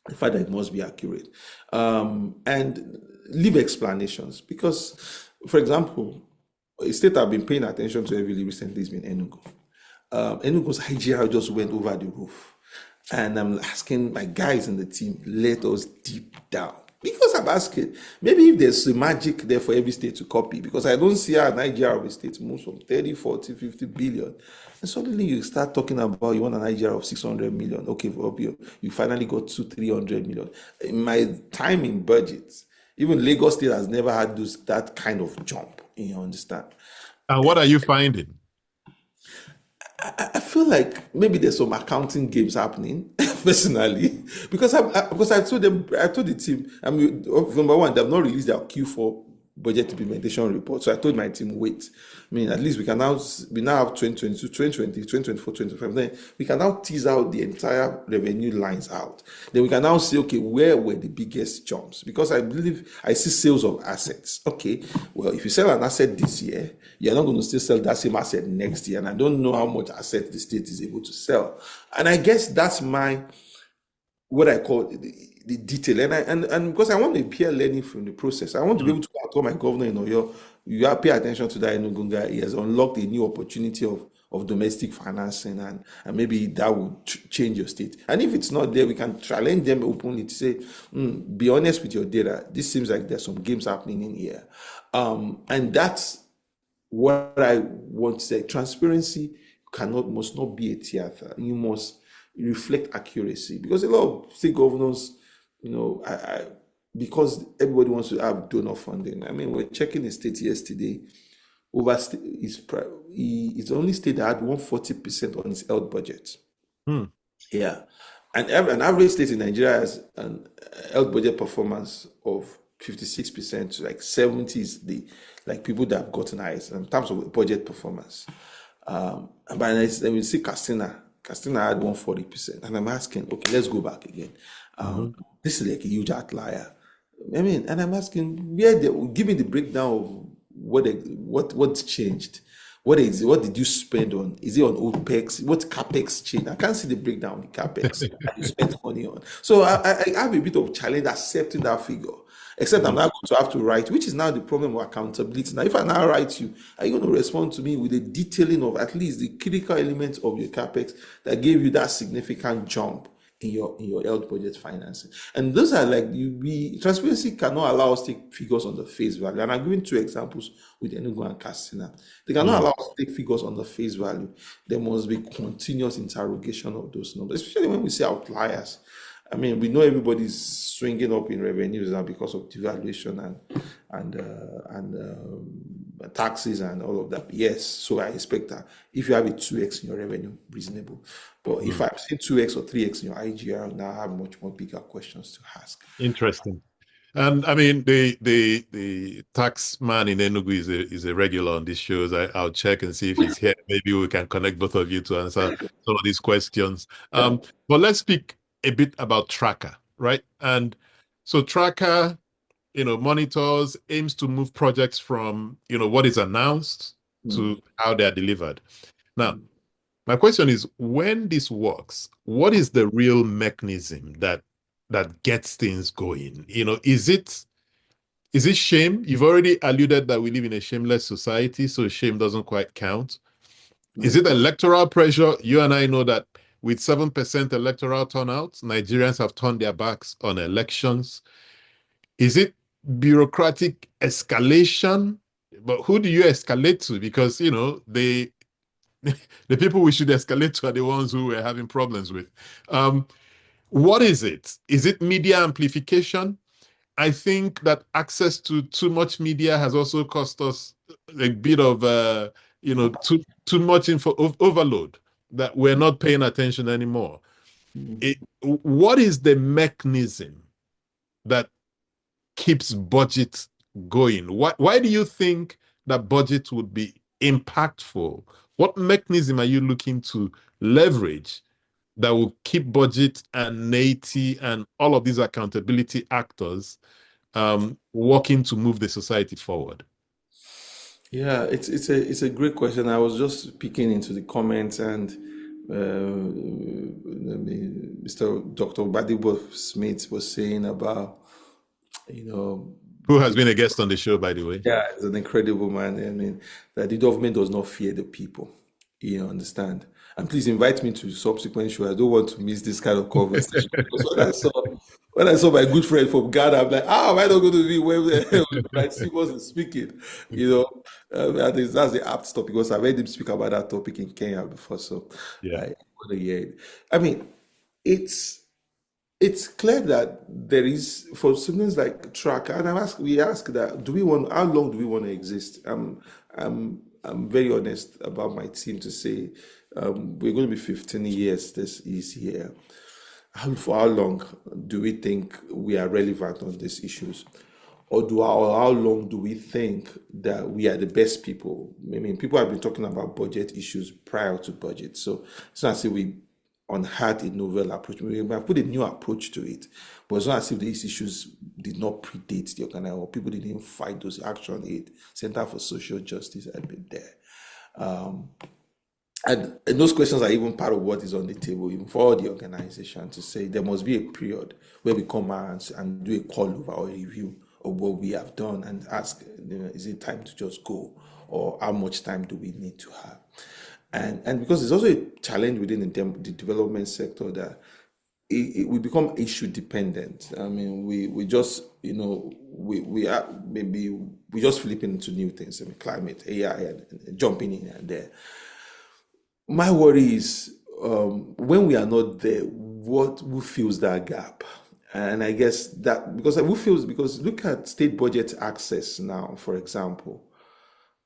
the fact that it must be accurate. And leave explanations. Because, for example, a state I've been paying attention to heavily recently has been Enugu. Enugu's IGR just went over the roof. And I'm asking my guys in the team, let us deep down. Because I'm asking, maybe if there's a magic there for every state to copy, because I don't see how Nigeria of a state moves from 30, 40, 50 billion. And suddenly you start talking about you want an Nigeria of 600 million. Okay, for you finally got 300 million. In my time in budgets, even Lagos State has never had that kind of jump. You understand? And what are you finding? I feel like maybe there's some accounting games happening personally because I told the team, I mean, number one, they've not released their Q4 budget implementation report. So I told my team, wait. I mean, at least we now have 2022, 2020, 2024, 2025. Then we can now tease out the entire revenue lines out. Then we can now say, okay, where were the biggest jumps? Because I believe I see sales of assets. Okay, well, if you sell an asset this year, you're not going to still sell that same asset next year. And I don't know how much asset the state is able to sell. And I guess that's what I call the detail, and because I want to peer learning from the process, I want to be able to tell my governor in Oyo, you have pay attention to that Enugunga. He has unlocked a new opportunity of domestic financing, and maybe that would change your state. And if it's not there, we can challenge them openly to say, be honest with your data. This seems like there's some games happening in here, and that's what I want to say. Transparency must not be a theater. You must reflect accuracy, because a lot of state governors, because everybody wants to have donor funding. I mean, we're checking the state yesterday. It's the only state that had 140% on its health budget. Yeah, and an average state in Nigeria has an health budget performance of 56%, like 70 is the people that have gotten highest in terms of budget performance. But then we see Castina had 140%, and I'm asking, okay, let's go back again. This is like a huge outlier. I mean, and I'm asking, give me the breakdown of what's changed. What did you spend on? Is it on OPEX? What CAPEX changed? I can't see the breakdown of the CAPEX that you spent money on. So I have a bit of challenge accepting that figure. Except I'm now going to have to write, which is now the problem of accountability. Now, if I now write you, are you going to respond to me with a detailing of at least the critical elements of your CAPEX that gave you that significant jump in your health budget financing? And those are transparency cannot allow us to take figures on the face value. And I'm giving two examples with Enugu and Castina. They cannot allow us to take figures on the face value. There must be continuous interrogation of those numbers, especially when we say outliers. I mean, we know everybody's swinging up in revenues now because of devaluation and taxes and all of that. Yes, so I expect that if you have a 2x in your revenue, reasonable. But if I've seen 2x or 3x in your IGR, now I have much more bigger questions to ask. Interesting. And I mean, the tax man in Enugu is a regular on these shows. I'll check and see if he's here. Maybe we can connect both of you to answer some of these questions. But let's speak a bit about Tracker, right? And so Tracker, monitors, aims to move projects from, what is announced to how they are delivered. Now, my question is, when this works, what is the real mechanism that gets things going? Is it shame? You've already alluded that we live in a shameless society, so shame doesn't quite count. Is it electoral pressure? You and I know that with 7% electoral turnout, Nigerians have turned their backs on elections. Is it bureaucratic escalation? But who do you escalate to? Because, the people we should escalate to are the ones who we're having problems with. What is it? Is it media amplification? I think that access to too much media has also cost us a bit of, too much info overload, that we're not paying attention anymore. What is the mechanism that keeps budget going? Why do you think that budget would be impactful? What mechanism are you looking to leverage that will keep budget and NATI and all of these accountability actors working to move the society forward? Yeah, it's a great question. I was just peeking into the comments, and Mr. Dr. Badibo Smith was saying about, you know, Who has been a guest on the show, by the way? yeah, it's an incredible man. I mean, that the government does not fear the people. You understand? And please invite me to subsequent show. I don't want to miss this kind of conversation. Because when I saw my good friend from Ghana, I'm like, am I not going to be where like Simon is speaking? You know, I think that's the apt topic because I've heard him speak about that topic in Kenya before. So Yeah. I want to hear it. I mean, it's it's clear that there is for students like track, and we ask that how long do we want to exist? I'm very honest about my team to say we're going to be 15 years this year. For how long do we think we are relevant on these issues? Or how long do we think that we are the best people? I mean, people have been talking about budget issues prior to budget. So it's not as if we had a novel approach. We have put a new approach to it, but it's not as if these issues did not predate the organizer or people didn't fight those action aid. Center for Social Justice had been there. And those questions are even part of what is on the table, even for the organization to say there must be a period where we come out and do a call over or review of what we have done and ask, is it time to just go, or how much time do we need to have? And because there's also a challenge within the development sector that we become issue dependent. I mean, we just, we are maybe we just flip into new things. I mean, climate, AI, and jumping in and there. My worry is when we are not there, who fills that gap? And I guess that because look at state budget access now, for example.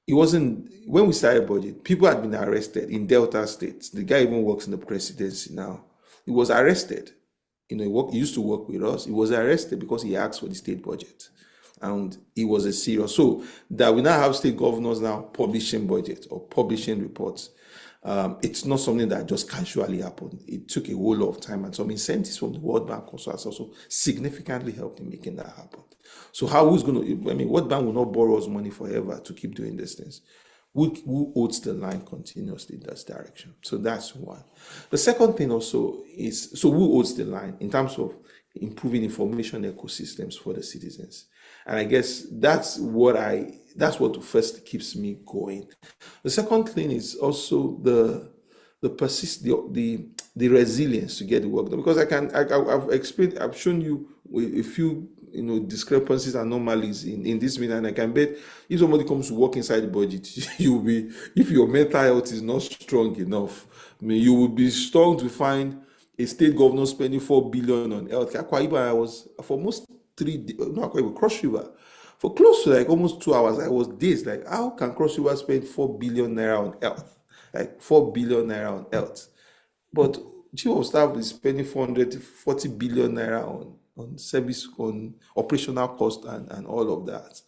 It wasn't when we started budget, people had been arrested in Delta State. The guy even works in the presidency now. He was arrested. He used to work with us. He was arrested because he asked for the state budget. And it was a serious. So that we now have state governors now publishing budget or publishing reports. It's not something that just casually happened. It took a whole lot of time, and some incentives from the World Bank also has also significantly helped in making that happen. So who's going to, I mean, World Bank will not borrow us money forever to keep doing these things. Who holds the line continuously in that direction? So that's one. The second thing also is, so who holds the line in terms of improving information ecosystems for the citizens? And I guess that's what first keeps me going. The second thing is also the resilience to get the work done, because I've shown you a few discrepancies, anomalies in this meeting, and I can bet if somebody comes to work inside the budget, if your mental health is not strong enough, I mean, you will be strong to find a state governor spending 4 billion on health. I was for almost 3 days, no, Cross River, for close to like almost 2 hours. I was dazed, like, how can Cross River spend 4 billion naira on health? Like 4 billion naira on health. But chief of staff is spending 440 billion naira on service, on operational cost, and all of that.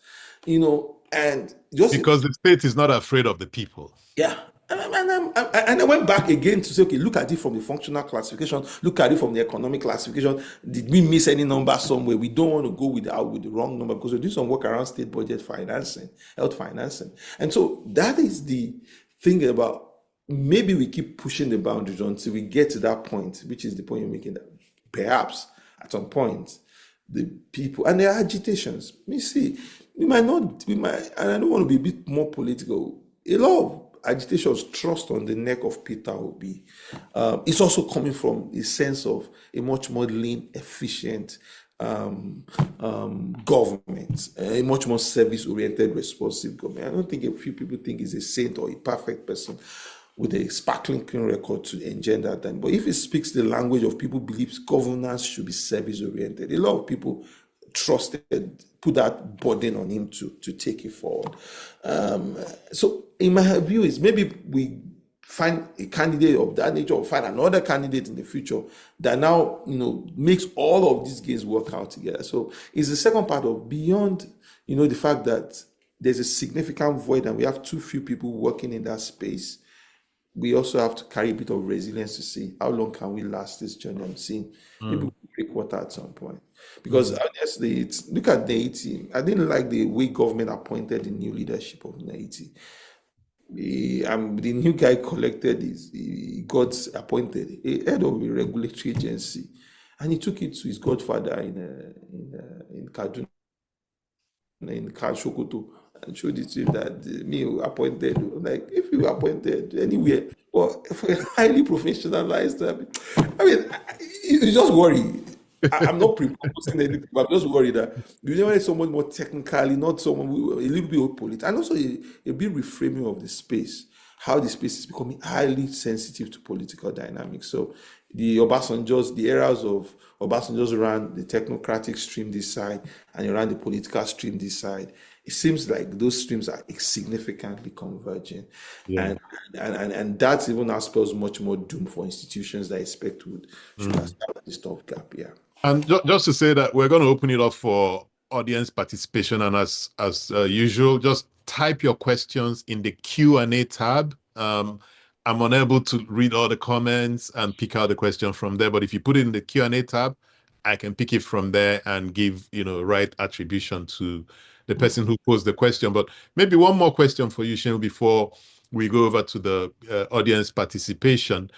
And just Because the state is not afraid of the people. yeah. And I went back again to say, okay, look at it from the functional classification, look at it from the economic classification. Did we miss any number somewhere? We don't want to go with the wrong number, because we do some work around state budget financing, health financing. And so that is the thing about, maybe we keep pushing the boundaries until we get to that point, which is the point you're making, that perhaps at some point, the people and their agitations, we might, and I don't want to be a bit more political, a lot of agitations thrust on the neck of Peter Obi. It's also coming from a sense of a much more lean, efficient government, a much more service-oriented, responsive government. I don't think a few people think he's a saint or a perfect person with a sparkling clean record to engender that. But if it speaks the language of people who believe governance should be service-oriented, a lot of people put that burden on him to take it forward. So in my view is, maybe we find a candidate of that nature, or find another candidate in the future that now makes all of these gains work out together. So it's the second part of, beyond the fact that there's a significant void and we have too few people working in that space, we also have to carry a bit of resilience to see how long can we last this journey. I'm seeing people break water at some point. Because honestly, look at Haiti. I didn't like the way government appointed the new leadership of Haiti. The new guy he got appointed a head of a regulatory agency, and he took it to his godfather in Kaduna, in Kashokoto, and showed it to him that me appointed. Like, if you were appointed anywhere, or for a highly professionalized, you just worry. I'm not proposing anything, but I'm just worried that you never need someone more technically, not someone who a little bit political, and also a bit reframing of the space, how the space is becoming highly sensitive to political dynamics. So the eras of Obasanjo's ran the technocratic stream this side, and he ran the political stream this side. It seems like those streams are significantly converging, Yeah. and that even now spells much more doom for institutions that I expect should Mm. establish this tough gap. Yeah. And just to say that we're going to open it up for audience participation, and as usual, just type your questions in the Q&A tab. I'm unable to read all the comments and pick out the question from there, but if you put it in the Q&A tab, I can pick it from there and give right attribution to the person who posed the question. But maybe one more question for you, Seun, before we go over to the audience participation.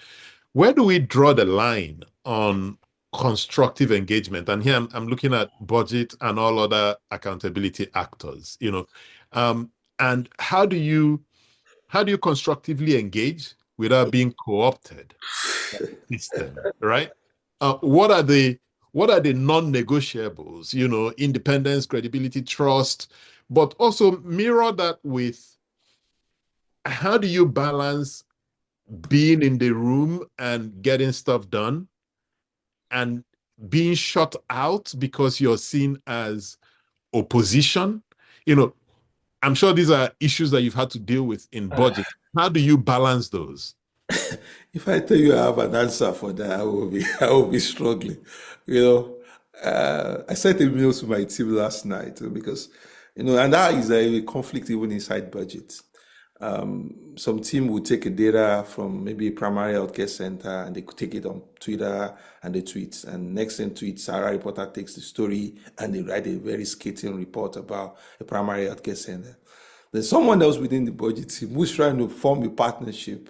Where do we draw the line on constructive engagement? And here I'm looking at BudgIT and all other accountability actors, and how do you constructively engage without being co-opted by the system, right? What are the non-negotiables? Independence, credibility, trust, but also mirror that with how do you balance being in the room and getting stuff done and being shut out because you're seen as opposition? I'm sure these are issues that you've had to deal with in BudgIT. How do you balance those? If I tell you I have an answer for that, I will be struggling. I sent a mail to my team last night because, and that is a conflict even inside BudgIT. Some team would take a data from maybe a primary healthcare center and they could take it on Twitter and they tweet. And next thing tweet, Sarah reporter takes the story and they write a very scathing report about a primary healthcare center. Then someone else within the BudgIT team who's trying to form a partnership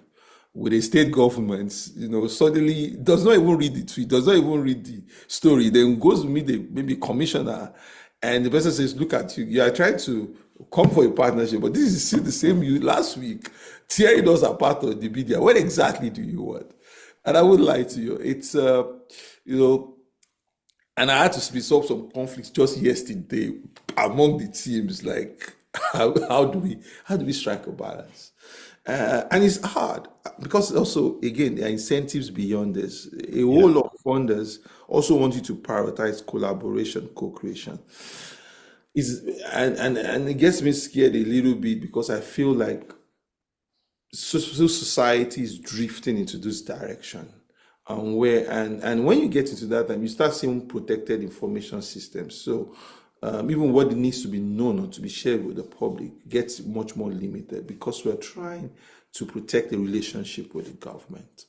with a state government, suddenly does not even read the tweet, does not even read the story, then goes to meet the maybe commissioner, and the person says, "Look at you, you are trying to come for a partnership, but this is still the same you last week, tearing us apart on the media. What exactly do you want?" And I would lie to you, it's and I had to resolve some conflicts just yesterday among the teams, like how do we strike a balance? And it's hard because also, again, there are incentives beyond this. A whole lot of funders also want you to prioritize collaboration, co-creation. And it gets me scared a little bit because I feel like society is drifting into this direction. And when you get into that time, you start seeing protected information systems. So even what needs to be known or to be shared with the public gets much more limited because we're trying to protect the relationship with the government.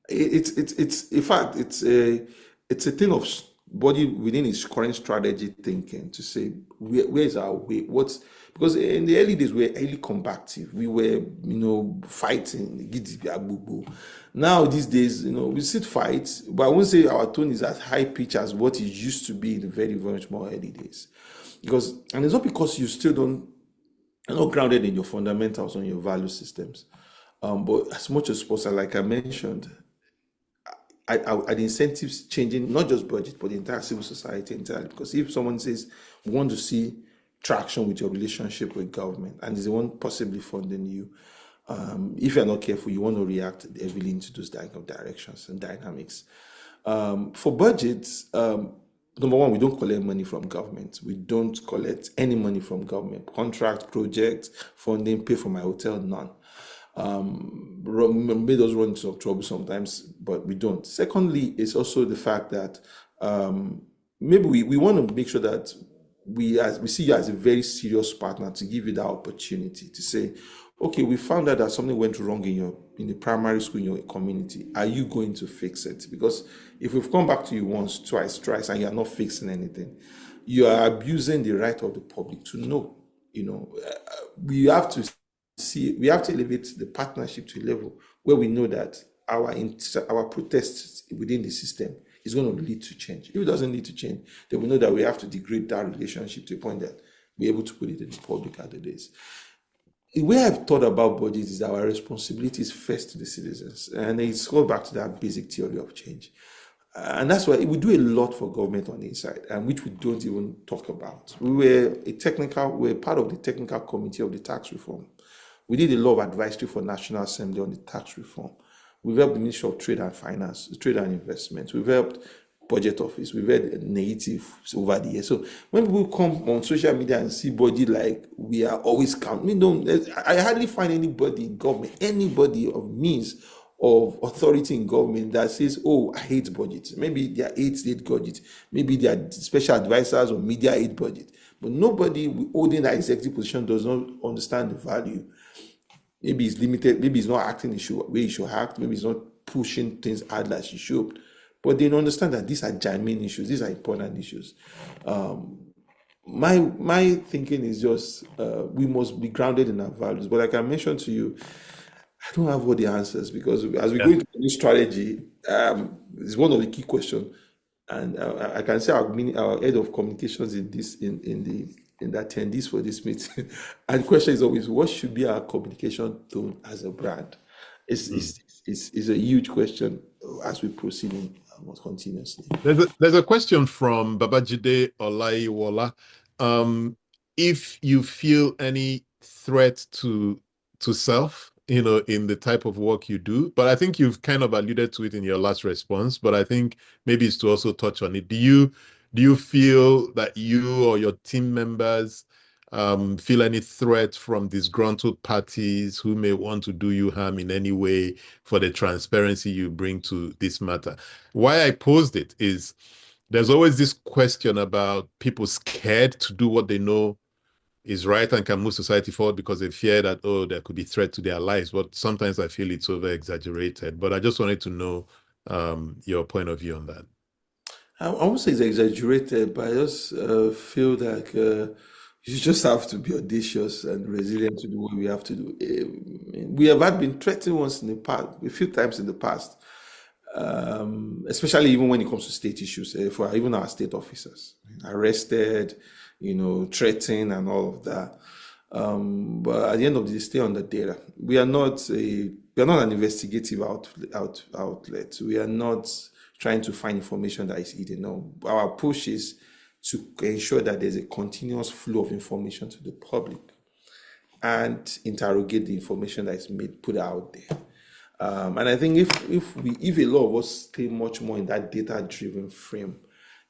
It's in fact it's a thing of body within its current strategy thinking to say where's our way, because in the early days we were highly combative, we were fighting. Now these days we still fight, but I won't say our tone is as high pitch as what it used to be in the very much more early days, and it's not because you still are not grounded in your fundamentals, on your value systems, but as much as possible, like I mentioned, are the incentives changing, not just BudgIT, but the entire civil society entirely? Because if someone says, we want to see traction with your relationship with government, and is the one possibly funding you, if you're not careful, you want to react heavily into those type of directions and dynamics. For BudgIT, number one, we don't collect money from government. We don't collect any money from government. Contract, project, funding, pay for my hotel, none. Made us run into some trouble sometimes, but we don't. Secondly, it's also the fact that maybe we want to make sure that we see you as a very serious partner, to give you that opportunity to say, okay, we found out that something went wrong in the primary school in your community. Are you going to fix it? Because if we've come back to you once, twice, thrice, and you're not fixing anything, you are abusing the right of the public to know. We have to elevate the partnership to a level where we know that our protests within the system is going to lead to change. If it doesn't lead to change, then we know that we have to degrade that relationship to a point that we're able to put it in the public at the days. The way I've thought about budget is that our responsibility is first to the citizens, and it's go back to that basic theory of change. And that's why we do a lot for government on the inside, and which we don't even talk about. We're part of the technical committee of the tax reform. We did a lot of advisory for National Assembly on the tax reform. We've helped the Ministry of Trade and Finance, Trade and Investment. We've helped Budget Office. We've had native over the years. So when people come on social media and see budget like we are always counting, I hardly find anybody in government, anybody of means of authority in government that says, oh, I hate budget. Maybe they are state budget. Maybe they are special advisors or media aid budget. But nobody holding that executive position does not understand the value. Maybe it's limited. Maybe it's not acting the way he should act. Maybe it's not pushing things hard like he should. But they understand that these are germane issues. These are important issues. My thinking is just we must be grounded in our values. But like I mentioned to you, I don't have all the answers because as we go into the new strategy, it's one of the key questions. And I can say our head of communications in the attendees for this meeting. And the question is always, what should be our communication tone as a brand? It's a huge question as we proceed continuously. There's a question from Babajide Olaiwola. If you feel any threat to self, in the type of work you do, but I think you've kind of alluded to it in your last response, but I think maybe it's to also touch on it. Do you feel that you or your team members feel any threat from disgruntled parties who may want to do you harm in any way for the transparency you bring to this matter? Why I posed it is there's always this question about people scared to do what they know is right and can move society forward because they fear that, there could be threat to their lives. But sometimes I feel it's over-exaggerated. But I just wanted to know your point of view on that. I won't say it's exaggerated, but I just feel like you just have to be audacious and resilient to do what we have to do. We have been threatened once in the past, a few times in the past, especially even when it comes to state issues, for even our state officers, arrested, threatened and all of that. But at the end of the day, stay on the data. We are not an investigative outlet. We are not trying to find information that is hidden. No, our push is to ensure that there's a continuous flow of information to the public and interrogate the information that is put out there. And I think if a lot of us stay much more in that data-driven frame,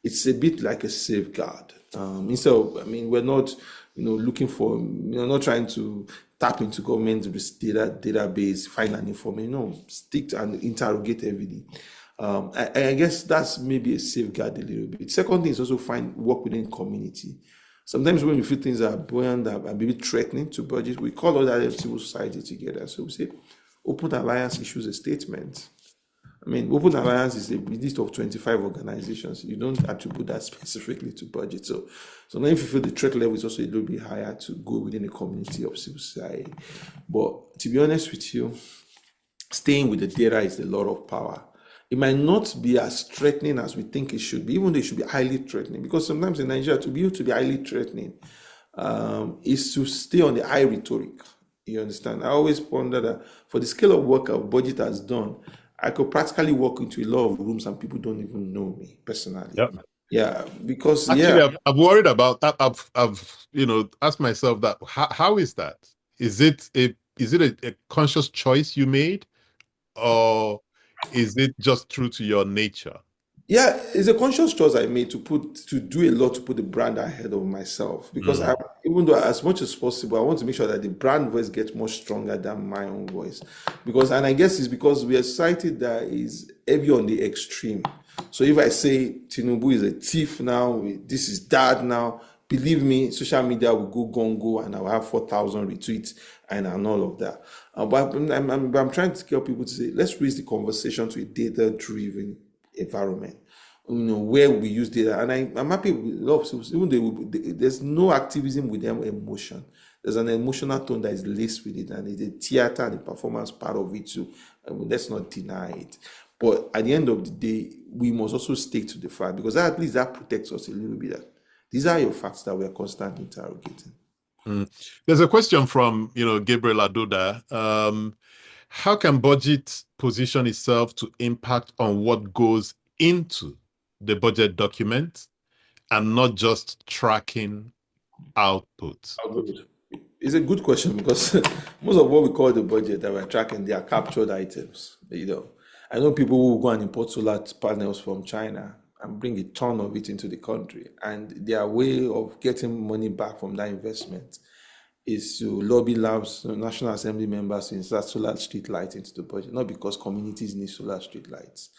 it's a bit like a safeguard. Instead of, we're not, looking for, not trying to tap into government database, find an information. No, stick to and interrogate everything. I guess that's maybe a safeguard a little bit. Second thing is also work within community. Sometimes when we feel things are buoyant and maybe threatening to budget, we call all that civil society together. So we say, Open Alliance issues a statement. Open Alliance is a list of 25 organizations. You don't attribute that specifically to budget. So now if you feel the threat level is also a little bit higher to go within a community of civil society. But to be honest with you, staying with the data is a lot of power. It might not be as threatening as we think it should be, even though it should be highly threatening. Because sometimes in Nigeria, to be able to be highly threatening is to stay on the high rhetoric. You understand? I always ponder that for the scale of work our budget has done, I could practically walk into a lot of rooms and people don't even know me personally. Yep. Yeah, because actually, I've worried about that. I've asked myself that how is that? Is it a conscious choice you made, or is it just true to your nature? Yeah, it's a conscious choice I made to do a lot to put the brand ahead of myself, because even though as much as possible, I want to make sure that the brand voice gets much stronger than my own voice, and I guess it's because we are a society that is heavy on the extreme. So if I say Tinubu is a thief now, this is dad now, believe me, social media will go gongo and I'll have 4,000 retweets and all of that. But I'm trying to tell people to say, let's raise the conversation to a data-driven environment, where we use data. And I'm happy with a lot of people, even there's no activism with them emotion. There's an emotional tone that is laced with it, and it's a theater and a performance part of it too. Let's not deny it. But at the end of the day, we must also stick to the fact, because at least that protects us a little bit. These are your facts that we are constantly interrogating. There's a question from, Gabriel Adoda. How can BudgIT position itself to impact on what goes into the budget document and not just tracking output? It's a good question, because most of what we call the budget that we're tracking, they are captured items. I know people who go and import solar panels from China and bring a ton of it into the country, and their way of getting money back from that investment is to lobby labs, National Assembly members to insert solar street lights into the budget, not because communities need solar street lights.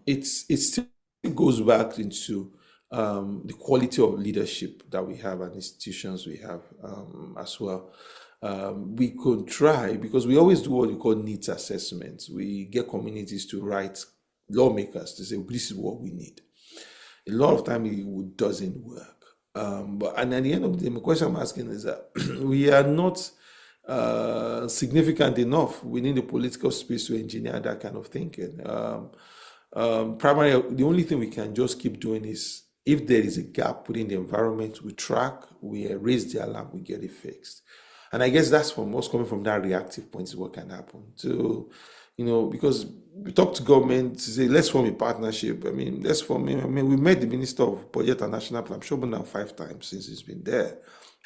It still goes back into the quality of leadership that we have and institutions we have as well. We could try, because we always do what we call needs assessments. We get communities to write lawmakers to say, this is what we need. A lot of time it doesn't work. And at the end of the day, the question I'm asking is that we are not significant enough within the political space to engineer that kind of thinking. Primarily, the only thing we can just keep doing is, if there is a gap within the environment, we track, we raise the alarm, we get it fixed. And I guess that's from what's coming from that reactive point is what can happen. So, because we talk to government to say, let's form a partnership. We met the Minister of Budget and National Plan, I'm sure more than 5 times since he's been there,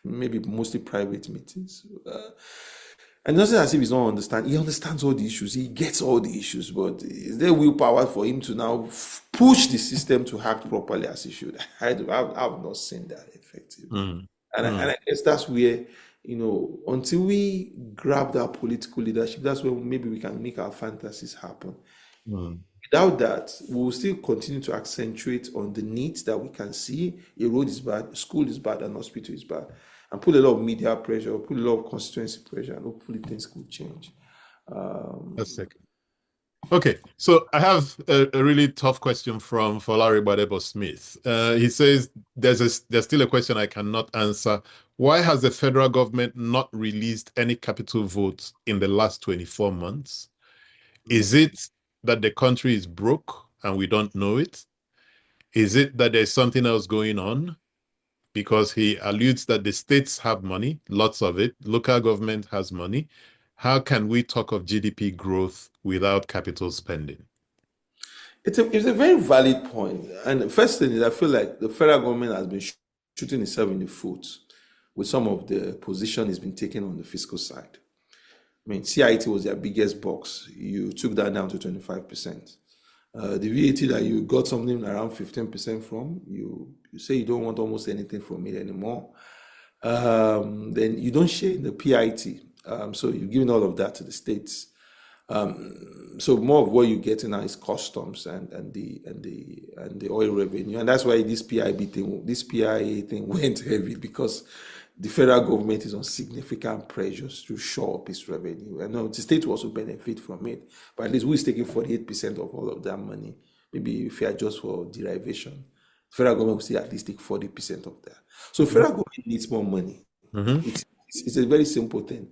maybe mostly private meetings. And it's not as if he's not understand. He understands all the issues. He gets all the issues. But is there willpower for him to now push the system to act properly as he should? I've not seen that effectively. And I guess that's where, until we grab that political leadership, that's where maybe we can make our fantasies happen. Without that, we will still continue to accentuate on the needs that we can see. A road is bad, school is bad, and hospital is bad. And put a lot of media pressure, put a lot of constituency pressure, and hopefully things could change. That's second. Okay, so I have a really tough question from Folari Badebo Smith. He says there's still a question I cannot answer. Why has the federal government not released any capital votes in the last 24 months? Is it that the country is broke and we don't know it? Is it that there's something else going on? Because he alludes that the states have money, lots of it. Local government has money. How can we talk of GDP growth without capital spending? It's a very valid point. And the first thing is, I feel like the federal government has been shooting itself in the foot with some of the position it's been taking on the fiscal side. CIT was their biggest box. You took that down to 25%. The VAT that you got something around 15% from, you say you don't want almost anything from it anymore. Then you don't share in the PIT. So you're giving all of that to the states. So more of what you're getting now is customs and the oil revenue. And that's why this PIA thing went heavy, because the federal government is on significant pressures to shore up its revenue. I know the state will also benefit from it, but at least who is taking 48% of all of that money? Maybe if you adjust for derivation, the federal government will still at least take 40% of that. So the federal government needs more money. It's a very simple thing.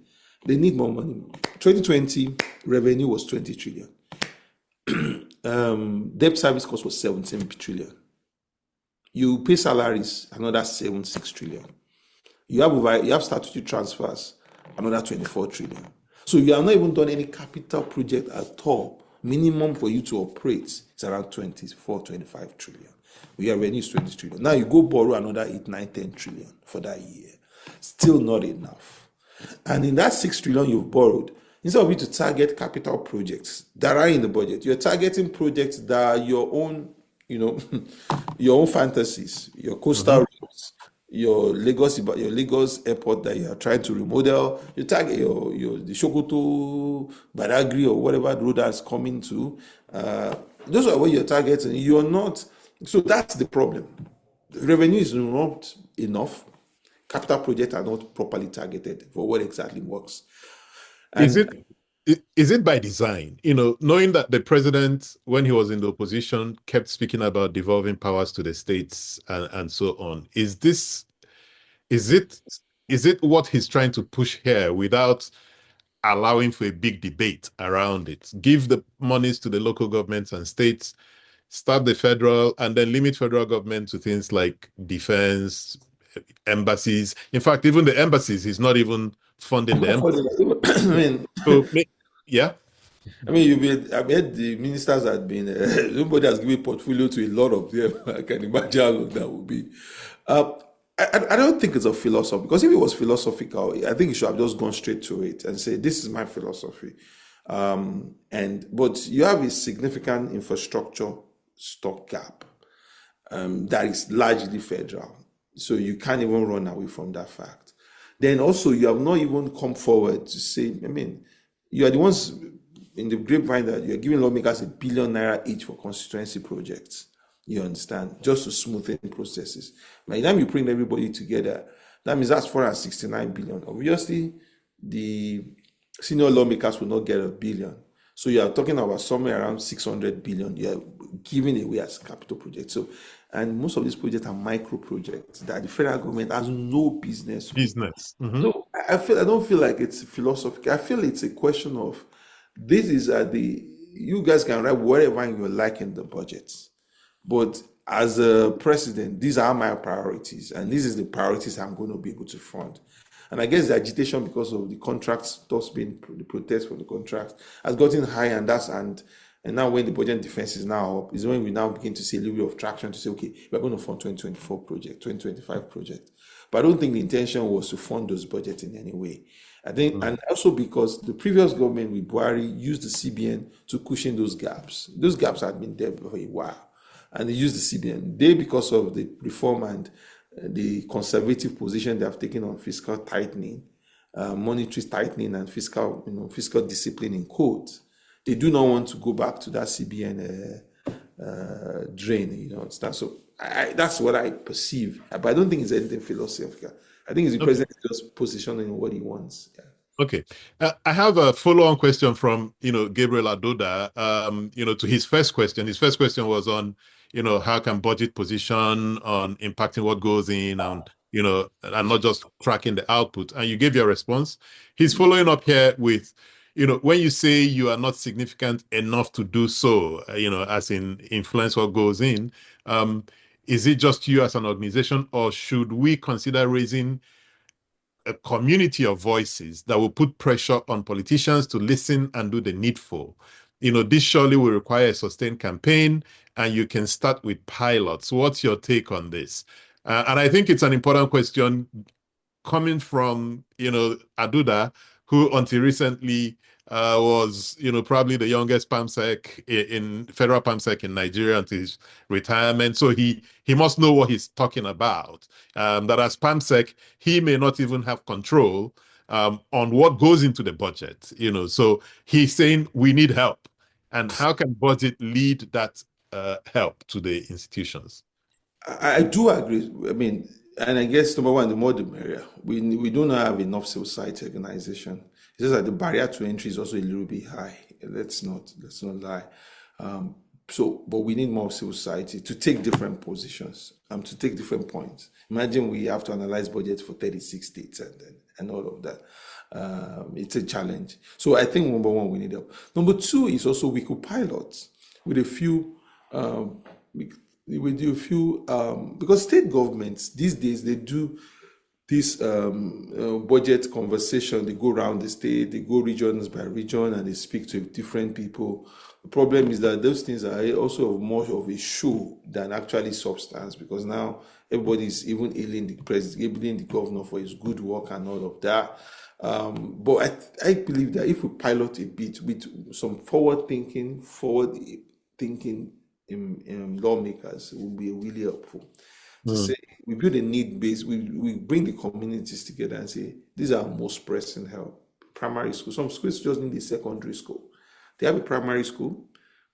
They need more money. 2020 revenue was 20 trillion. Debt service cost was 17 trillion. You pay salaries, another 6 trillion. You have statutory transfers, another 24 trillion. So you have not even done any capital project at all. Minimum for you to operate is around 24, 25 trillion. Your revenue is 20 trillion. Now you go borrow another 8, 9, 10 trillion for that year. Still not enough. And in that 6 trillion you've borrowed, instead of you to target capital projects that are in the budget, you're targeting projects that are your own, your own fantasies, your coastal roads, your Lagos airport that you are trying to remodel, you target the Sokoto, Badagry, or whatever road that's coming to. Those are what you're targeting. You're not. So that's the problem. revenue is not enough. Capital projects are not properly targeted for what exactly works. Is And it by design? Knowing that the president, when he was in the opposition, kept speaking about devolving powers to the states and so on. Is it is it what he's trying to push here without allowing for a big debate around it? Give the monies to the local governments and states, start the federal, and then limit federal government to things like defense, embassies. In fact, even the embassies, he's not even funding them. I mean, So, yeah. I mean, I've heard the ministers had been, nobody has given portfolio to a lot of them. I can imagine how long that would be. Uh, I don't think it's a philosophy, because if it was philosophical, I think you should have just gone straight to it and say, this is my philosophy. But you have a significant infrastructure stock gap that is largely federal. So you can't even run away from that fact. Then also, you have not even come forward to say, I mean, you are the ones in the grapevine that you're giving lawmakers ₦1 billion each for constituency projects. You understand? Just to smoothen processes. By the time you bring everybody together, that means that's 469 billion. Obviously, the senior lawmakers will not get $1 billion. So you are talking about somewhere around 600 billion you are giving away as capital projects. So, and most of these projects are micro projects that the federal government has no business with. Mm-hmm. So I don't feel like it's philosophical. I feel it's a question of, this is you guys can write whatever you like in the budget, but as a president, these are my priorities, and this is the priorities I'm going to be able to fund. And I guess the agitation because of the contracts, thus being the protest for the contracts, has gotten high, and now when the budget defense is now up, is when we now begin to see a little bit of traction to say, okay, we're going to fund 2024 project, 2025 project. But I don't think the intention was to fund those budgets in any way. I think, and also because the previous government with Buhari used the CBN to cushion those gaps. Those gaps had been there for a while, and they used the CBN. Because of the reform and the conservative position they have taken on fiscal tightening, monetary tightening, and fiscal discipline in quotes, they do not want to go back to that CBN drain. So that's what I perceive, but I don't think it's anything philosophical. I think it's the president just positioning what he wants. Yeah. Okay. I have a follow-on question from, Gabriel Adoda, to his first question. His first question was on, how can budget position on impacting what goes in and, and not just tracking the output. And you gave your response. He's following up here with, when you say you are not significant enough to do so, as in influence what goes in, is it just you as an organization, or should we consider raising a community of voices that will put pressure on politicians to listen and do the needful? This surely will require a sustained campaign, and you can start with pilots. What's your take on this? And I think it's an important question coming from, Aduda, who until recently was, probably the youngest PAMSEC in federal PAMSEC in Nigeria until his retirement. So he must know what he's talking about. That as PAMSEC, he may not even have control on what goes into the budget. So he's saying we need help. And how can budget lead that help to the institutions? I do agree. I mean, and I guess number one, the more the merrier. We do not have enough civil society organization. It's just that the barrier to entry is also a little bit high. Let's not lie. But we need more civil society to take different positions, to take different points. Imagine we have to analyze budgets for 36 states and all of that. It's a challenge. So I think number one, we need help. Number two is also we could pilot with a few. We do a few because state governments these days, they do this budget conversation. They go around the state, they go regions by region, and they speak to different people. The problem is that those things are also more of a show than actually substance, because now everybody is even hailing the president, hailing the governor for his good work and all of that. But I believe that if we pilot a bit with some forward thinking in lawmakers, will be really helpful. To say we build a need base, we bring the communities together and say these are most pressing help. Primary school, some schools just need a secondary school. They have a primary school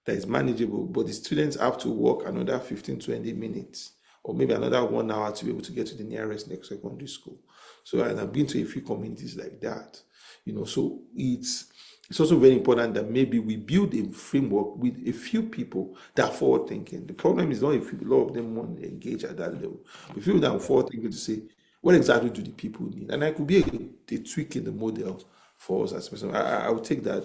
that is manageable, but the students have to work another 15-20 minutes or maybe another 1 hour to be able to get to the nearest next secondary school. So, and I've been to a few communities like that, so it's also very important that maybe we build a framework with a few people that are forward thinking. The problem is not if a lot of them want to engage at that level. We feel that are forward thinking to say, what exactly do the people need? And I could be a tweak in the model for us as a person. I would take that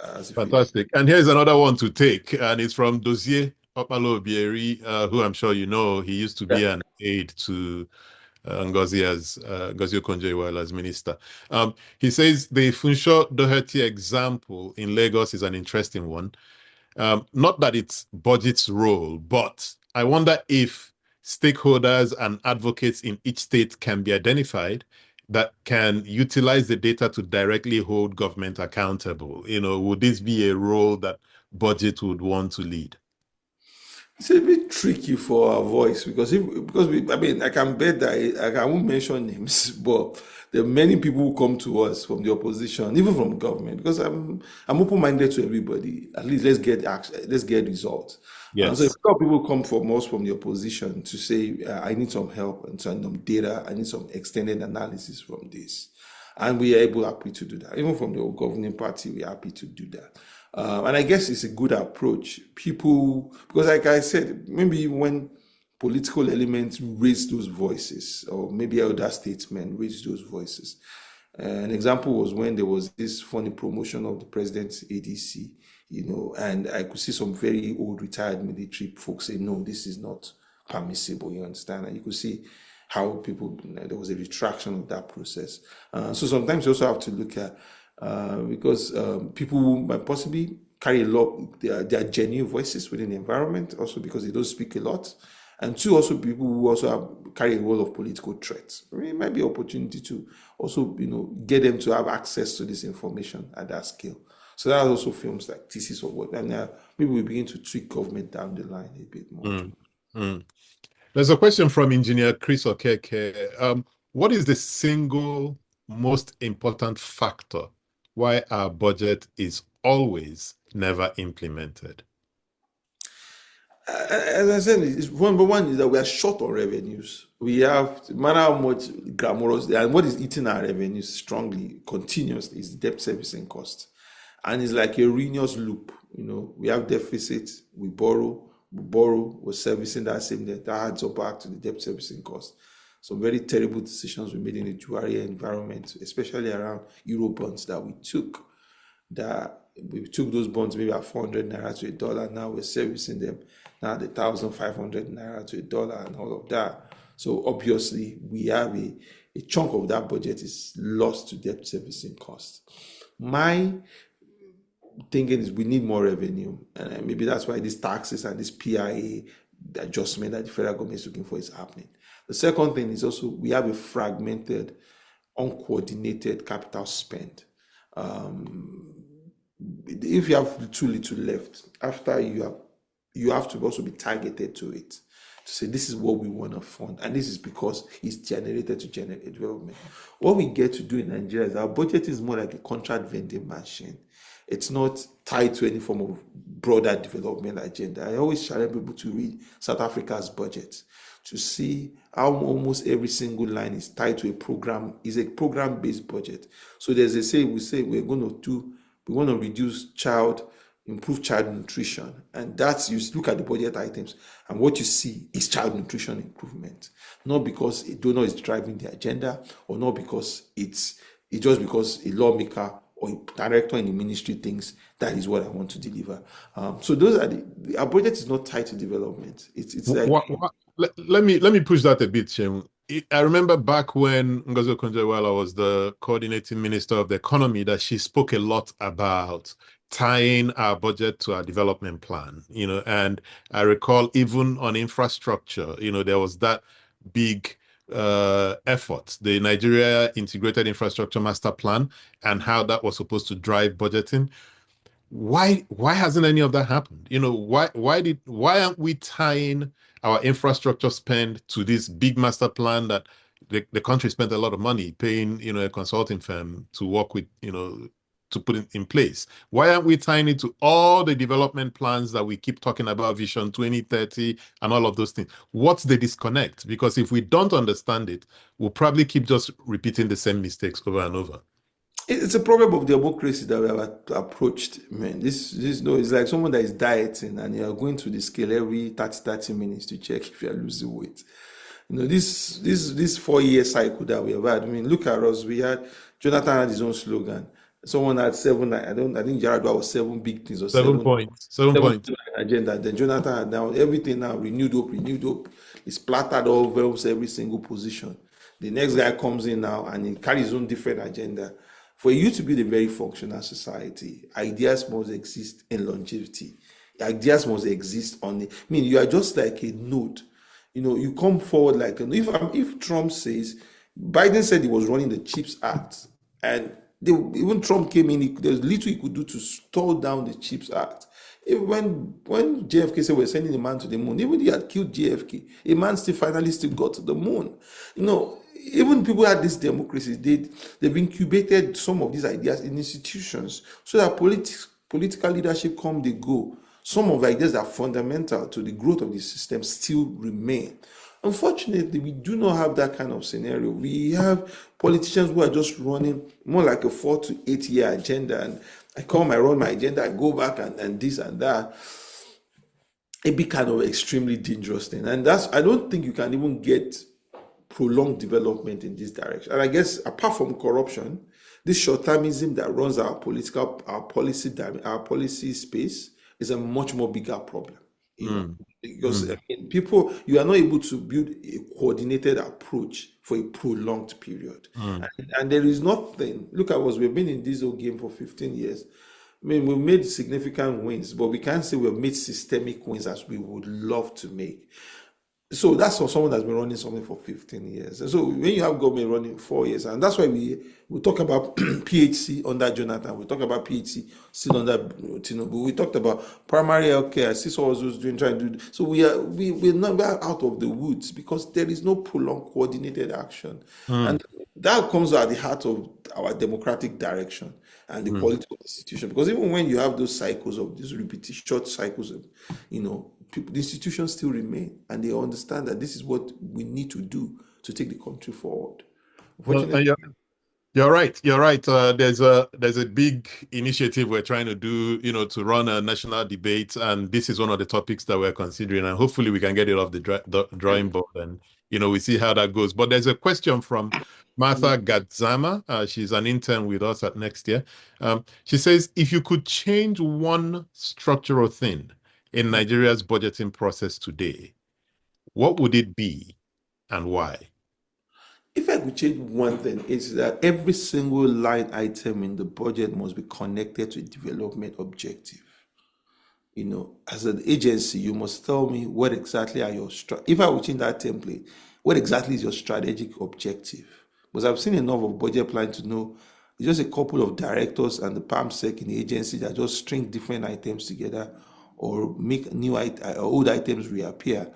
as a feedback. Fantastic. And here's another one to take, and it's from Dozie Opalo-Obieri, who I'm sure you know. He used to be Yeah. an aide to Ngozi Okonjo-Iweala as minister. He says the Funsho Doherty example in Lagos is an interesting one. Not that it's budget's role, but I wonder if stakeholders and advocates in each state can be identified that can utilize the data to directly hold government accountable. Would this be a role that budget would want to lead? It's a bit tricky for our voice because I mean, I can bet that I won't mention names, but there are many people who come to us from the opposition, even from government, because I'm open-minded to everybody. At least let's get results. So if Yes. a lot of people come from us from the opposition to say, I need some help and some data, I need some extended analysis from this. And we are happy to do that. Even from the governing party, we're happy to do that. And I guess it's a good approach. People, because like I said, maybe when political elements raise those voices, or maybe elder statesmen raise those voices. An example was when there was this funny promotion of the president's ADC, and I could see some very old retired military folks say, no, this is not permissible, you understand? And you could see how there was a retraction of that process. So sometimes you also have to look at, because people who might possibly carry a lot, they are genuine voices within the environment, also because they don't speak a lot. And two, also people who also carry a role of political threats. I mean, it might be an opportunity to also, get them to have access to this information at that scale. So that also films like thesis of what, and maybe we begin to tweak government down the line a bit more. There's a question from Engineer Chris Okeke. What is the single most important factor why our budget is always never implemented? As I said, number one is that we are short on revenues. We have, no matter how much glamorous, and what is eating our revenues strongly, continuously, is debt servicing cost. And it's like a ruinous loop. We have deficits, we borrow, we're servicing that same debt. That adds up back to the debt servicing cost. Some very terrible decisions we made in the Juari environment, especially around Euro bonds that we took. We took those bonds maybe at 400 naira to $1. Now we're servicing them now at 1,500 naira to $1 and all of that. So obviously we have a chunk of that budget is lost to debt servicing costs. My thinking is we need more revenue, and maybe that's why these taxes and this PIA adjustment that the federal government is looking for is happening. The second thing is also we have a fragmented, uncoordinated capital spend. If you have too little left, after you have to also be targeted to it to say this is what we want to fund, and this is because it's generated to generate development. What we get to do in Nigeria is our budget is more like a contract vending machine. It's not tied to any form of broader development agenda. I always challenge people to read South Africa's budget to see how almost every single line is tied to a program-based budget. So there's a say, we say we want to improve child nutrition. And that's, you look at the budget items and what you see is child nutrition improvement. Not because a donor is driving the agenda, or not because it's just because a lawmaker or a director in the ministry thinks that is what I want to deliver. So those are our budget is not tied to development. It's like let me push that a bit, Seun. I remember back when Ngozi Okonjo-Iweala was the coordinating minister of the economy that she spoke a lot about tying our budget to our development plan, and I recall even on infrastructure, there was that big effort, the Nigeria Integrated Infrastructure Master Plan, and how that was supposed to drive budgeting. Why hasn't any of that happened? Why aren't we tying our infrastructure spend to this big master plan that the country spent a lot of money paying, a consulting firm to work with, to put it in place? Why aren't we tying it to all the development plans that we keep talking about, Vision 2030 and all of those things? What's the disconnect? Because if we don't understand it, we'll probably keep just repeating the same mistakes over and over. It's a problem of democracy that we have approached, man. No, it's like someone that is dieting and you're going to the scale every 30 minutes to check if you're losing weight. This 4-year cycle that we have had. I mean, look at us. We had Jonathan had his own slogan. Someone had seven. I think Jared was 7 big things or 7 points. 7 points. Agenda. Then Jonathan had now everything now renewed hope. It's splattered over almost every single position. The next guy comes in now and he carries his own different agenda. For you to be the very functional society, ideas must exist in longevity. Ideas must exist on the. I mean, you are just like a node. You come forward like if Trump says, Biden said he was running the CHIPS Act, and even Trump came in, there's little he could do to stall down the CHIPS Act. When JFK said we're sending a man to the moon, even he had killed JFK, a man finally got to the moon. Even people had this democracy, they've incubated some of these ideas in institutions so that political leadership come, they go. Some of the ideas that are fundamental to the growth of the system still remain. Unfortunately, we do not have that kind of scenario. We have politicians who are just running more like a 4 to 8 year agenda. And I run my agenda, I go back and this and that. It'd be kind of extremely dangerous thing. And I don't think you can even get prolonged development in this direction. And I guess apart from corruption, this short-termism that runs our policy space is a much more bigger problem. Because people, you are not able to build a coordinated approach for a prolonged period. And there is nothing. Look at us, we've been in this whole game for 15 years. I mean, we've made significant wins, but we can't say we've made systemic wins as we would love to make. So that's for someone that's been running something for 15 years. And so when you have government running 4 years, and that's why we talk about PHC under Jonathan, we talk about PHC still under Tinubu, we talked about primary healthcare, I see someone who's trying to do. So we're not out of the woods because there is no prolonged coordinated action. And that comes at the heart of our democratic direction and the quality of the institution. Because even when you have those cycles of these repeated short cycles of, the institutions still remain, and they understand that this is what we need to do to take the country forward. You're right. There's a big initiative we're trying to do, to run a national debate, and this is one of the topics that we're considering, and hopefully we can get it off the drawing board, and we see how that goes. But there's a question from Martha Gadzama. She's an intern with us at Next Year. She says, if you could change one structural thing in Nigeria's budgeting process today, what would it be and why? If I could change one thing, it's that every single line item in the budget must be connected to a development objective. As an agency, you must tell me what exactly are your if I would change that template, what exactly is your strategic objective? Because I've seen enough of budget plan to know it's just a couple of directors and the PAMSEC in the agency that just string different items together or make new old items reappear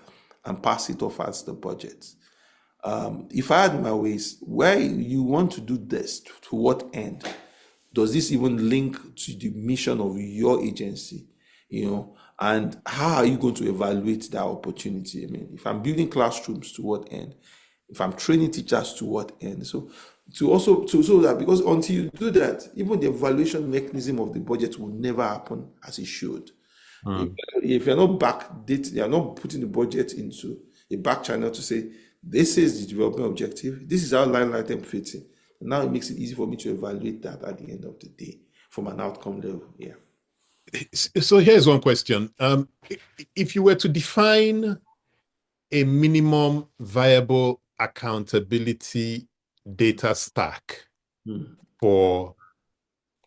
and pass it off as the budget. If I had my ways, where you want to do this, to what end? Does this even link to the mission of your agency? And how are you going to evaluate that opportunity? I mean, if I'm building classrooms, to what end? If I'm training teachers, to what end? So that, because until you do that, even the evaluation mechanism of the budget will never happen as it should. If you're not backdating, you're not putting the budget into a back channel to say, this is the development objective, this is how line item fits in. And now it makes it easy for me to evaluate that at the end of the day from an outcome level. Yeah. So here's one question. If you were to define a minimum viable accountability data stack for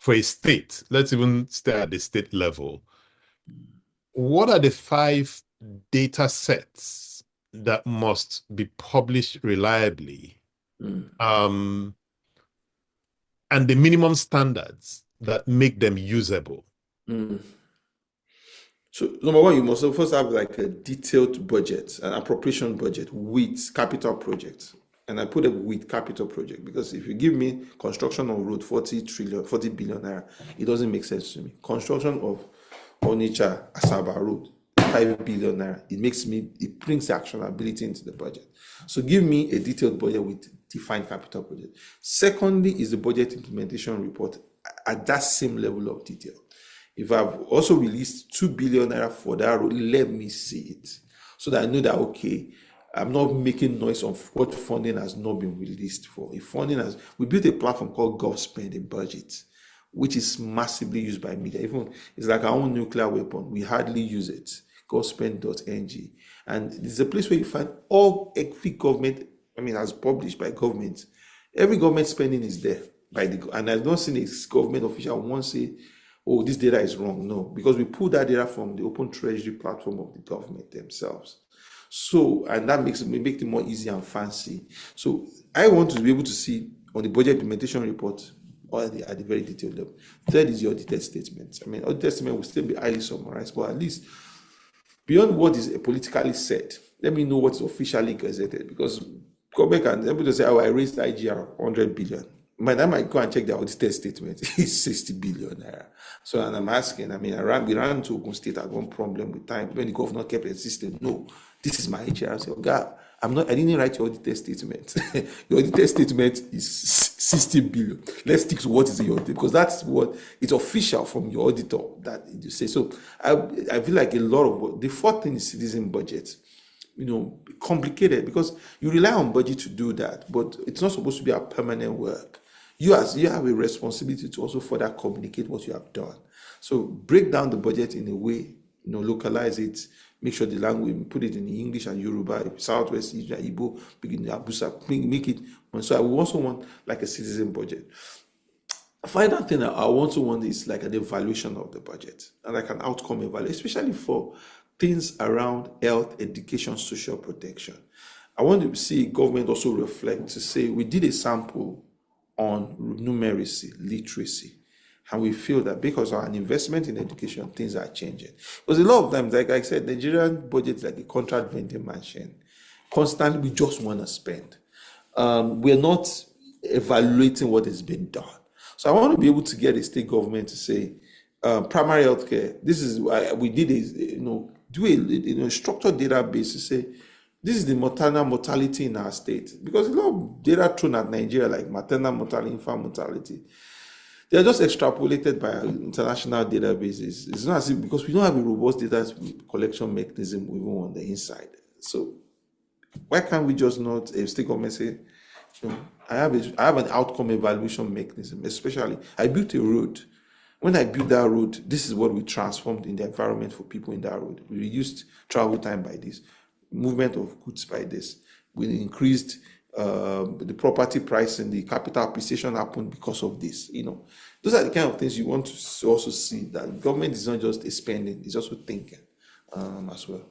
a state, let's even stay at the state level, what are the 5 data sets that must be published reliably, and the minimum standards that make them usable? So number one, you must first have like a detailed budget, an appropriation budget with capital projects. and I put it with capital project, because if you give me construction of road 40 billion naira, it doesn't make sense to me. Construction of Onitsha Asaba road 5 billion naira, it brings the actionability into the budget. So give me a detailed budget with defined capital project. Secondly is the budget implementation report at that same level of detail. If I've also released 2 billion naira for that road, let me see it, so that I know that, okay, I'm not making noise of what funding has not been released for. We built a platform called GovSpend in BudgIT, which is massively used by media. Even it's like our own nuclear weapon. We hardly use it. GovSpend.ng, and it's a place where you find all every government, as published by government. Every government spending is there and I've not seen a government official once say, "Oh, this data is wrong." No, because we pull that data from the Open Treasury platform of the government themselves. So, and that makes it more easy and fancy. So I want to be able to see on the budget implementation report or at the very detailed level. Third is your audited statements. Audited statement will still be highly summarized, but at least beyond what is politically said, let me know what is officially gazetted, because government can able to say, "Oh, I raised IGR 100 billion." By the time I go and check the audited statement, it's 60 billion naira. So, and I'm asking, we ran to Ogun State, I had one problem with time when the governor kept insisting, "No, this is my IGR." I said, "Oh, God, I didn't write your audited statement." Your audited statement is 60 billion. Let's stick to what is in your audited, because that's what it's official from your auditor that you say. So I feel like a lot of the fourth thing is citizen budget. Complicated, because you rely on budget to do that, but it's not supposed to be a permanent work. You have a responsibility to also further communicate what you have done. So break down the budget in a way, localize it, make sure the language, put it in English and Yoruba, Southwest, Igbo, begin Abusa, make it. So I also want like a citizen budget. The final thing I also want is like an evaluation of the budget and like an outcome evaluation, especially for things around health, education, social protection. I want to see government also reflect to say, we did a sample on numeracy, literacy, and we feel that because of an investment in education, things are changing. Because a lot of times, like I said, Nigerian budget is like a contract vending machine. Constantly, we just want to spend. We're not evaluating what has been done. So I want to be able to get a state government to say, primary healthcare, this is why we did do a structured database to say, this is the maternal mortality in our state. Because a lot of data thrown at Nigeria, like maternal mortality, infant mortality, they're just extrapolated by international databases. It's not as if, because we don't have a robust data collection mechanism even on the inside. So why can't we just not, a state government say, I have an outcome evaluation mechanism, especially, I built a road. When I built that road, this is what we transformed in the environment for people in that road. We reduced travel time by this, movement of goods by this. We increased the property price and the capital appreciation happened because of this. Those are the kind of things you want to also see, that government is not just spending, it's also thinking as well.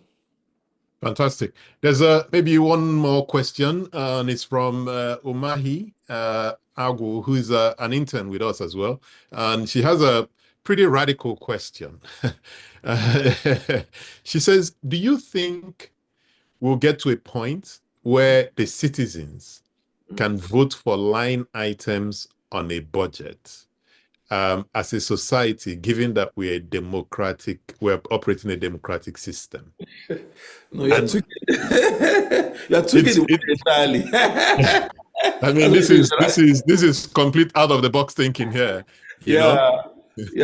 Fantastic. There's maybe one more question, and it's from Umahi Agu, who is an intern with us as well. And she has a pretty radical question. She says, do you think we'll get to a point where the citizens can vote for line items on a budget as a society, given that we're operating a democratic system? No, you're tweaking it entirely. This is complete out of the box thinking here. Yeah,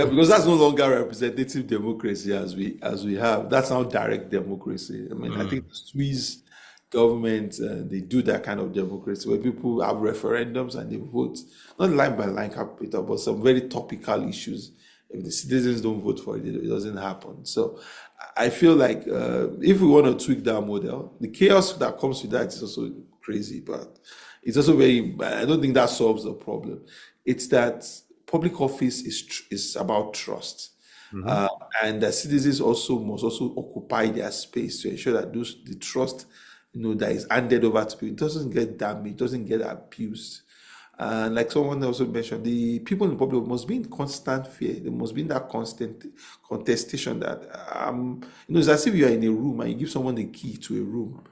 because that's no longer representative democracy as we have. That's now direct democracy. I think the Swiss government, they do that kind of democracy where people have referendums and they vote, not line by line capital, but some very topical issues. If the citizens don't vote for it, it doesn't happen. So I feel like if we want to tweak that model, the chaos that comes with that is also crazy, but it's also I don't think that solves the problem. It's that public office is about trust. And the citizens must also occupy their space to ensure that the trust that is handed over to people, it doesn't get damaged, doesn't get abused. And like someone also mentioned, the people in the public must be in constant fear. There must be in that constant contestation that, it's as if you are in a room and you give someone the key to a room.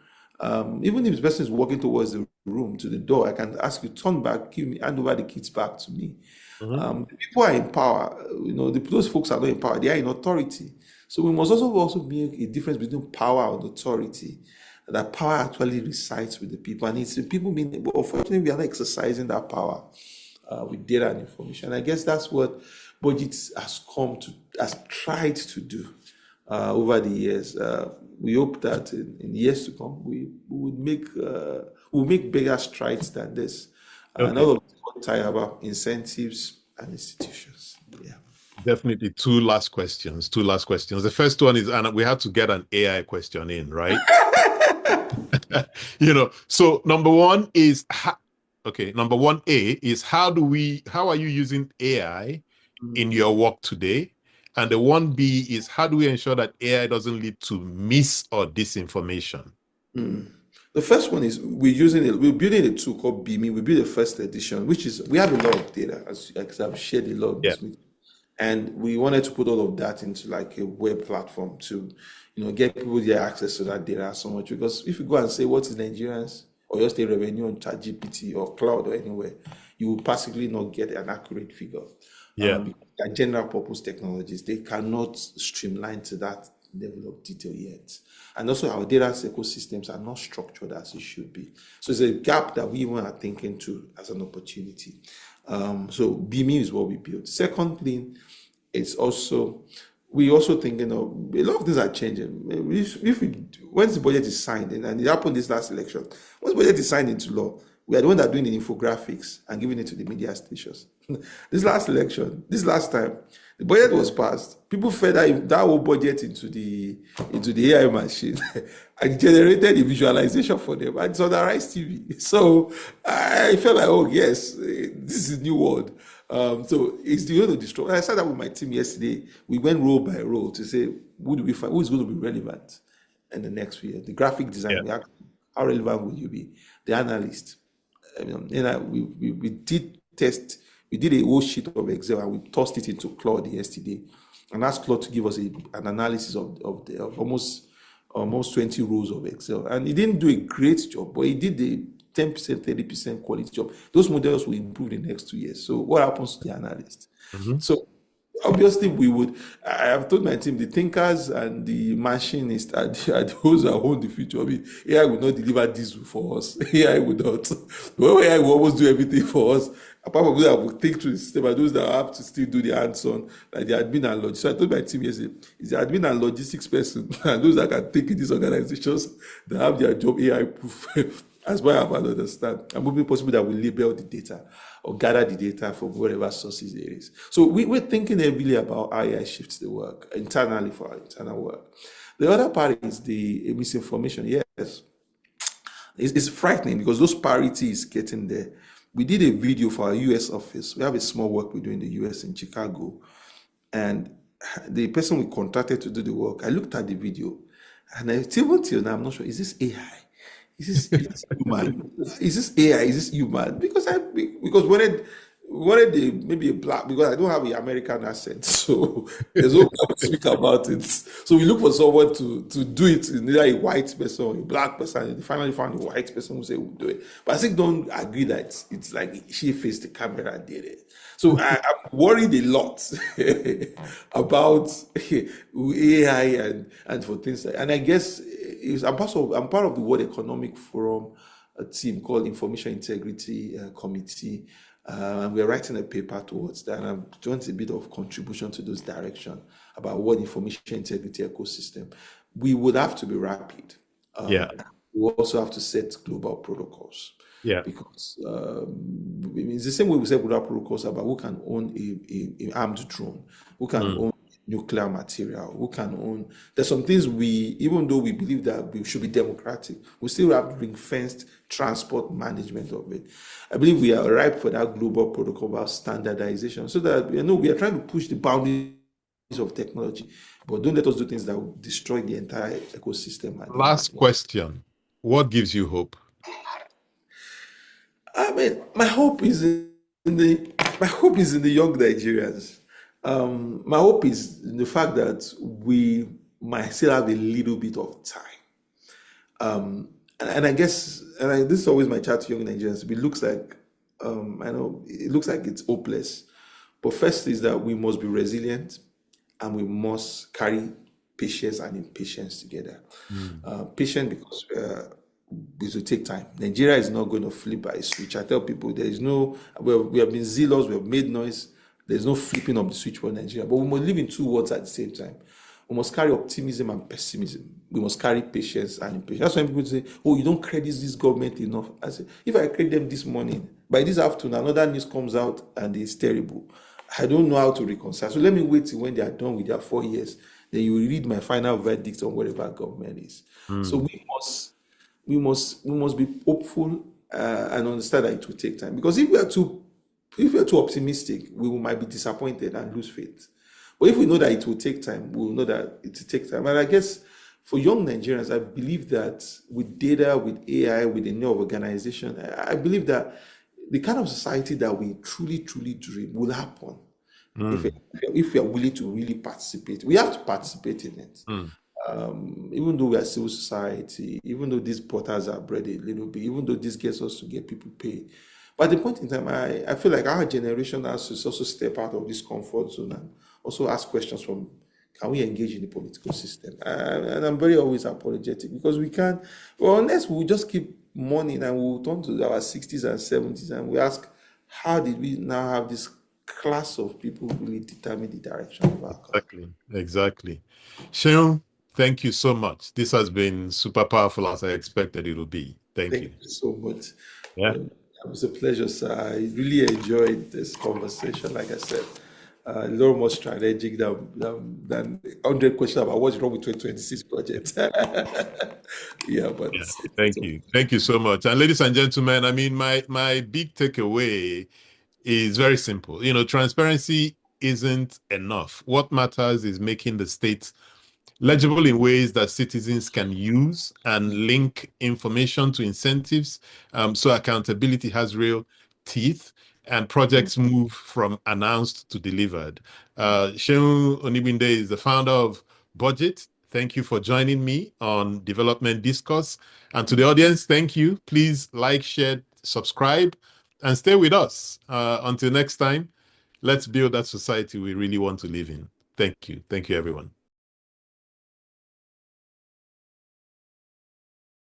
Even if the person is walking towards the room, to the door, I can ask you, turn back, hand over the kids back to me. Mhm. The people are in power, those folks are not in power, they are in authority. So we must also make a difference between power and authority. That power actually resides with the people, and it's the people being, but unfortunately, we are not exercising that power with data and information. I guess that's what BudgIT has tried to do over the years. We hope that in years to come, we would make bigger strides than this. And Okay. all of this tie about incentives and institutions. Yeah. Definitely two last questions. Two last questions. The first one is, and we have to get an AI question in, right? So number one is, okay, number 1A is how are you using AI in your work today? And the 1B is, how do we ensure that AI doesn't lead to mis or disinformation? The first one is we're building a tool called Beamy. We built the first edition, which is, we have a lot of data, as I've shared a lot of Yeah. this with you. And we wanted to put all of that into like a web platform to, get people their access to that data so much. Because if you go and say, what is Nigerians or your state revenue on ChatGPT or cloud or anywhere, you will possibly not get an accurate figure. Yeah. Because they're general purpose technologies. They cannot streamline to that level of detail yet. And also our data ecosystems are not structured as it should be. So it's a gap that we even are thinking to as an opportunity. So Beamy is what we built. Secondly, it's also, we also thinking of a lot of things are changing. Once the budget is signed, and it happened this last election, once the budget is signed into law, we are the one that are doing the infographics and giving it to the media stations. This last time, the budget was passed. People fed that whole budget into the AI machine and generated a visualization for them. And it's on the Rise TV. So I felt like, oh yes, this is a new world. So it's the way to destroy. I sat down with my team yesterday. We went role by role to say, who do we find, who is going to be relevant in the next few years? The graphic design, Yeah. how relevant will you be? The analyst. We did test. We did a whole sheet of Excel and we tossed it into Claude yesterday, and asked Claude to give us an analysis of almost 20 rows of Excel. And he didn't do a great job, but he did the 10%, 30% quality job. Those models will improve in the next 2 years. So what happens to the analyst? Mm-hmm. So obviously I have told my team, the thinkers and the machinists are those that own the future. I mean, AI will not deliver this for us. AI will not. But AI will almost do everything for us. Apart from those that will think through the system and those that have to still do the hands-on, like the admin and logistics. So I told my team yesterday, it's the admin and logistics person and those that can take in these organizations that have their job AI proof. As far as I understand, and will be possible that we label the data or gather the data from whatever sources there is. So we're thinking heavily about how AI shifts the work internally for our internal work. The other part is the misinformation. Yes, it's frightening because those parity is getting there. We did a video for our US office. We have a small work we do in the US in Chicago. And the person we contracted to do the work, I looked at the video and even till now, I'm not sure, is this AI? Is this human? Is this AI? Is this human? Because when they maybe a black, because I don't have an American accent, so there's no way to speak about it. So we look for someone to do it, either a white person or a black person. And they finally found a white person who said we'll do it. But I think don't agree that it's like she faced the camera and did it. So I'm worried a lot about AI and for things like, and I guess I'm part of the World Economic Forum, a team called Information Integrity Committee, and we're writing a paper towards that. And I'm doing a bit of contribution to those direction about what information integrity ecosystem. We would have to be rapid. Yeah. We also have to set global protocols. Yeah. Because it's the same way we set global protocols about who can own a armed drone, who can own nuclear material, who can own. There's some things even though we believe that we should be democratic, we still have ring-fenced transport management of it. I believe we are ripe for that global protocol about standardization, so that we are trying to push the boundaries of technology, but don't let us do things that will destroy the entire ecosystem. Last question: what gives you hope? I mean, my hope is in the young Nigerians. My hope is in the fact that we might still have a little bit of time. and I guess, this is always my chat to young Nigerians. It looks like, I know it looks like it's hopeless, but first is that we must be resilient, and we must carry patience and impatience together. Mm. Patient because it will take time. Nigeria is not going to flip by a switch. I tell people there is no, we have been zealous, we have made noise. There's no flipping of the switch for Nigeria. But we must live in two worlds at the same time. We must carry optimism and pessimism. We must carry patience and impatience. That's why people say, oh, you don't credit this government enough. I say, if I credit them this morning, by this afternoon, another news comes out and it's terrible. I don't know how to reconcile. So let me wait till when they are done with their 4 years. Then you will read my final verdict on whatever government is. So Mm. we must be hopeful, and understand that it will take time. Because if we are too optimistic, we might be disappointed and lose faith. But if we know that it will take time, we will know that it will take time. And I guess for young Nigerians, I believe that with data, with AI, with the new organization, I believe that the kind of society that we truly, truly dream will happen if, Mm. if we are willing to really participate. We have to participate in it. Mm. Even though we are civil society, even though these portals are bred a little bit, even though this gets us to get people paid. But at the point in time, I feel like our generation has to also step out of this comfort zone and also ask questions from, can we engage in the political system? And I'm very always apologetic because we can't, well, unless we just keep mourning and we'll turn to our 60s and 70s and we ask, how did we now have this class of people who really determine the direction of our country? Exactly. Exactly. Seun, thank you so much. This has been super powerful as I expected it will be. Thank Thank you. you so much. Yeah. It was a pleasure, sir. I really enjoyed this conversation. Like I said, a lot more strategic than 100 questions about what's wrong with 2026 budget. Yeah, but Yeah. Thank you. Thank you so much. And ladies and gentlemen, I mean, my big takeaway is very simple. Transparency isn't enough. What matters is making the state legible in ways that citizens can use and link information to incentives, so accountability has real teeth and projects move from announced to delivered. Seun Onigbinde is the founder of BudgIT. Thank you for joining me on Development Discourse. And to the audience, thank you. Please like, share, subscribe, and stay with us. Until next time, let's build that society we really want to live in. Thank you. Thank you, everyone.